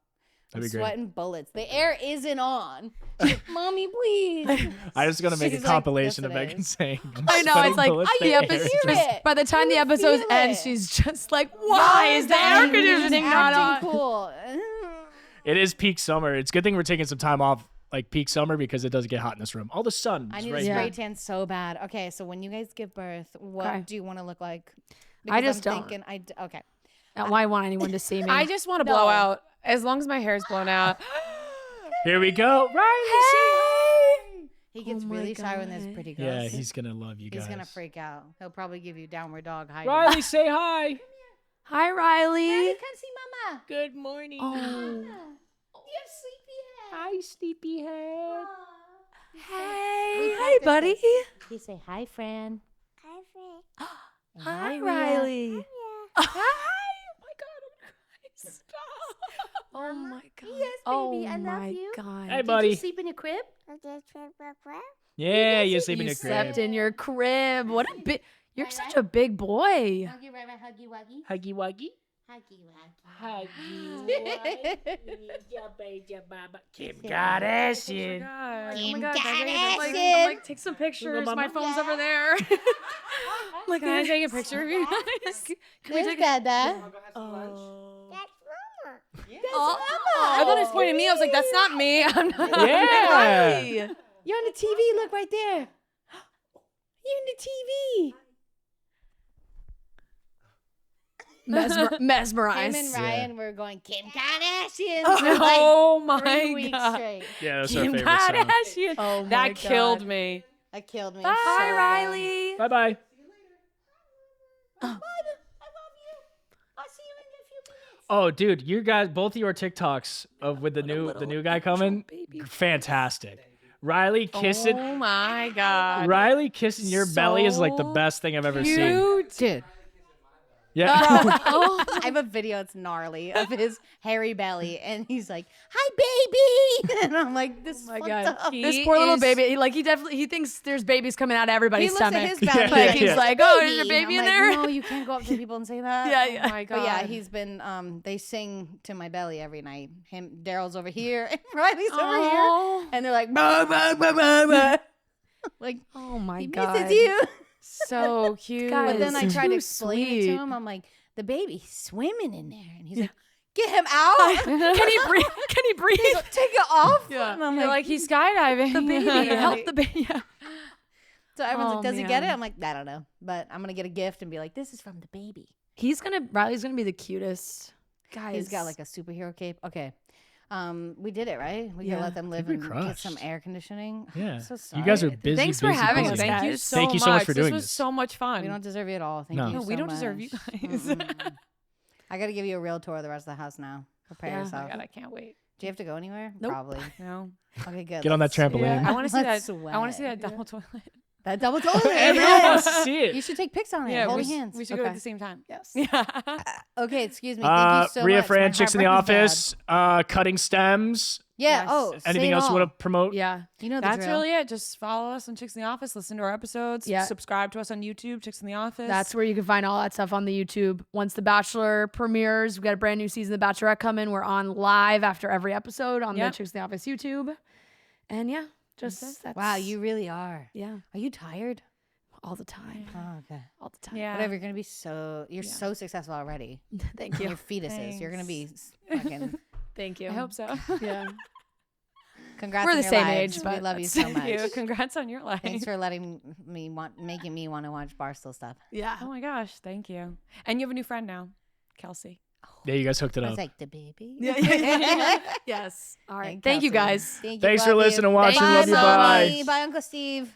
That'd I'm be great. sweating bullets. The air isn't on. She's like, Mommy, please. I just gonna make She's a like, compilation yes, of it Megan is. saying. I know. sweating It's like bullets, the the air episode. is hear just- it. By the time the You episode feel ends, it. she's just like, "Why is the air Angry, conditioning not on?" acting cool. It is peak summer. It's a good thing we're taking some time off, like peak summer, because it does get hot in this room. All the sun. I is need right a here. spray tan so bad. Okay, so when you guys give birth, what Okay. do you want to look like? I Because just I'm don't. thinking, okay. I don't want anyone to see me. I just want to No. blow out. As long as my hair is blown out. Here we go. Riley, He gets Oh my really shy when there's God. pretty say girls. hi. Yeah, he's gonna love you guys. He's gonna freak out. He'll probably give you downward dog. Hiding. Riley, say hi. Hi, Riley. Riley, come see Mama. Good morning. Oh. You sleepy head. Hi, sleepyhead. Hey. Hi, buddy. He say hi, Fran. Hi, Ria. Riley. Hi. Oh my god. Yes, Oh baby, I love my you. god. Hey, Did buddy. you sleep in your crib? Yeah, you sleep in You your slept crib. in your crib. What a big. You're such a big boy. I'll give Riley a huggy wuggy. Huggy wuggy. Huggy wuggy. Kim Oh Kardashian. God. Kim guys, Kardashian. I'm like, take some pictures. My phone's over there. Like, can I take a picture of you guys? Can we There's take a Dada. Oh. I thought it was pointing at me. I was like, that's not me. I'm not. Yeah. You're on the TV. Look right there. You're in the TV. Mesmerized. Him and Ryan were going Kim Kardashian. Oh for like 3 my weeks god. straight. Yeah, that's our Kim favorite song. Kardashian. Oh my That God. killed me. That killed me. Bye, so bad. Riley. Bye bye. Bye. I love you. I'll see you in a few minutes. Oh, dude, you guys, both of your TikToks of with the new guy coming, fantastic. Riley kissing, Oh my god. Riley kissing your belly is like the So best thing I've ever seen. Cute. Dude, Yeah. Oh. I have a video. It's gnarly of his hairy belly, and he's like, "Hi, baby," and I'm like, "This is Oh my fucked god. up." He This poor little is- baby. He definitely he thinks there's babies coming out of He everybody's looks stomach. at his belly, Yeah, like, he's "It's like, a "Oh, there's a baby I'm in like, there?" No, you can't go up to people and say that. Yeah, yeah. Oh my god. But yeah, he's been. They sing to my belly every night. Daryl's over here, and Riley's over here, Oh. and they're like, bah, bah, bah, bah, bah. Like Oh my he god. misses you. So cute. Guys, But then I It's tried to too explain it sweet. to him. I'm like, the baby's swimming in there, and he's like, get him out. Can he breathe? Can he breathe? Take it off. Yeah. And I'm You're like, he's skydiving. The baby. Help the baby. Yeah. So everyone's Oh, like, does he get it? man. I'm like, I don't know. But I'm going to get a gift and be like, this is from the baby. Riley's gonna be the cutest. Guys. He's got like a superhero cape. Okay. We did it, right? We Yeah. gotta let them live we and get crushed. some air conditioning. Yeah. I'm so sorry. You guys are busy. Thanks for busy, having busy. us, Thank you guys. so Thank you so much for doing This was this. so much fun. We don't deserve you at all. Thank No. you. No, we so don't deserve you much. guys. Mm-mm. I gotta give you a real tour of the rest of the house now. Prepare Yeah. Oh yourself. my God, I can't wait. Do you have to go anywhere? Nope. Probably. No. Okay, good. Get on that Let's- trampoline. I want to see Let's that. I want to see sweat. that double toilet. That double toilet. Everyone wants to Yes. see it. You should take pics on it. Yeah, holding we, hands. we should go Okay. at the same time. Yes. Yeah. Okay, excuse me. Thank you so Ria much. Fran, My Chicks in the heartburn is bad. Office, cutting stems. Yeah. Yes. Oh, say Anything it else you all. want to promote? Yeah. You know the That's drill. really it. Just follow us on Chicks in the Office. Listen to our episodes. Yeah. Subscribe to us on YouTube, Chicks in the Office. That's where you can find all that stuff on the YouTube. Once The Bachelor premieres, we got a brand new season of The Bachelorette coming. We're on live after every episode on Yep. the Chicks in the Office YouTube. And yeah, just that's Wow, you really are. yeah, Are you tired? all the time, Oh, okay. all the time. Yeah. Whatever. You're gonna be so. You're so successful already. Thank Your you, fetuses. You're gonna be fucking. thank you. I hope so. Yeah, Congrats. We're on the your same lives. age, We but love you that's- so Thank much. you. Congrats on your life. Thanks for making me want to watch Barstool stuff. yeah. Oh my gosh, thank you. And you have a new friend now, Kelsey. Yeah, you guys hooked it I up. was like the baby. Yes. All right. And Thank you Kelsey. guys. Thank you, Thanks for love you. listening and watching. Bye, Love you. Bye. Mommy. Bye, Uncle Steve.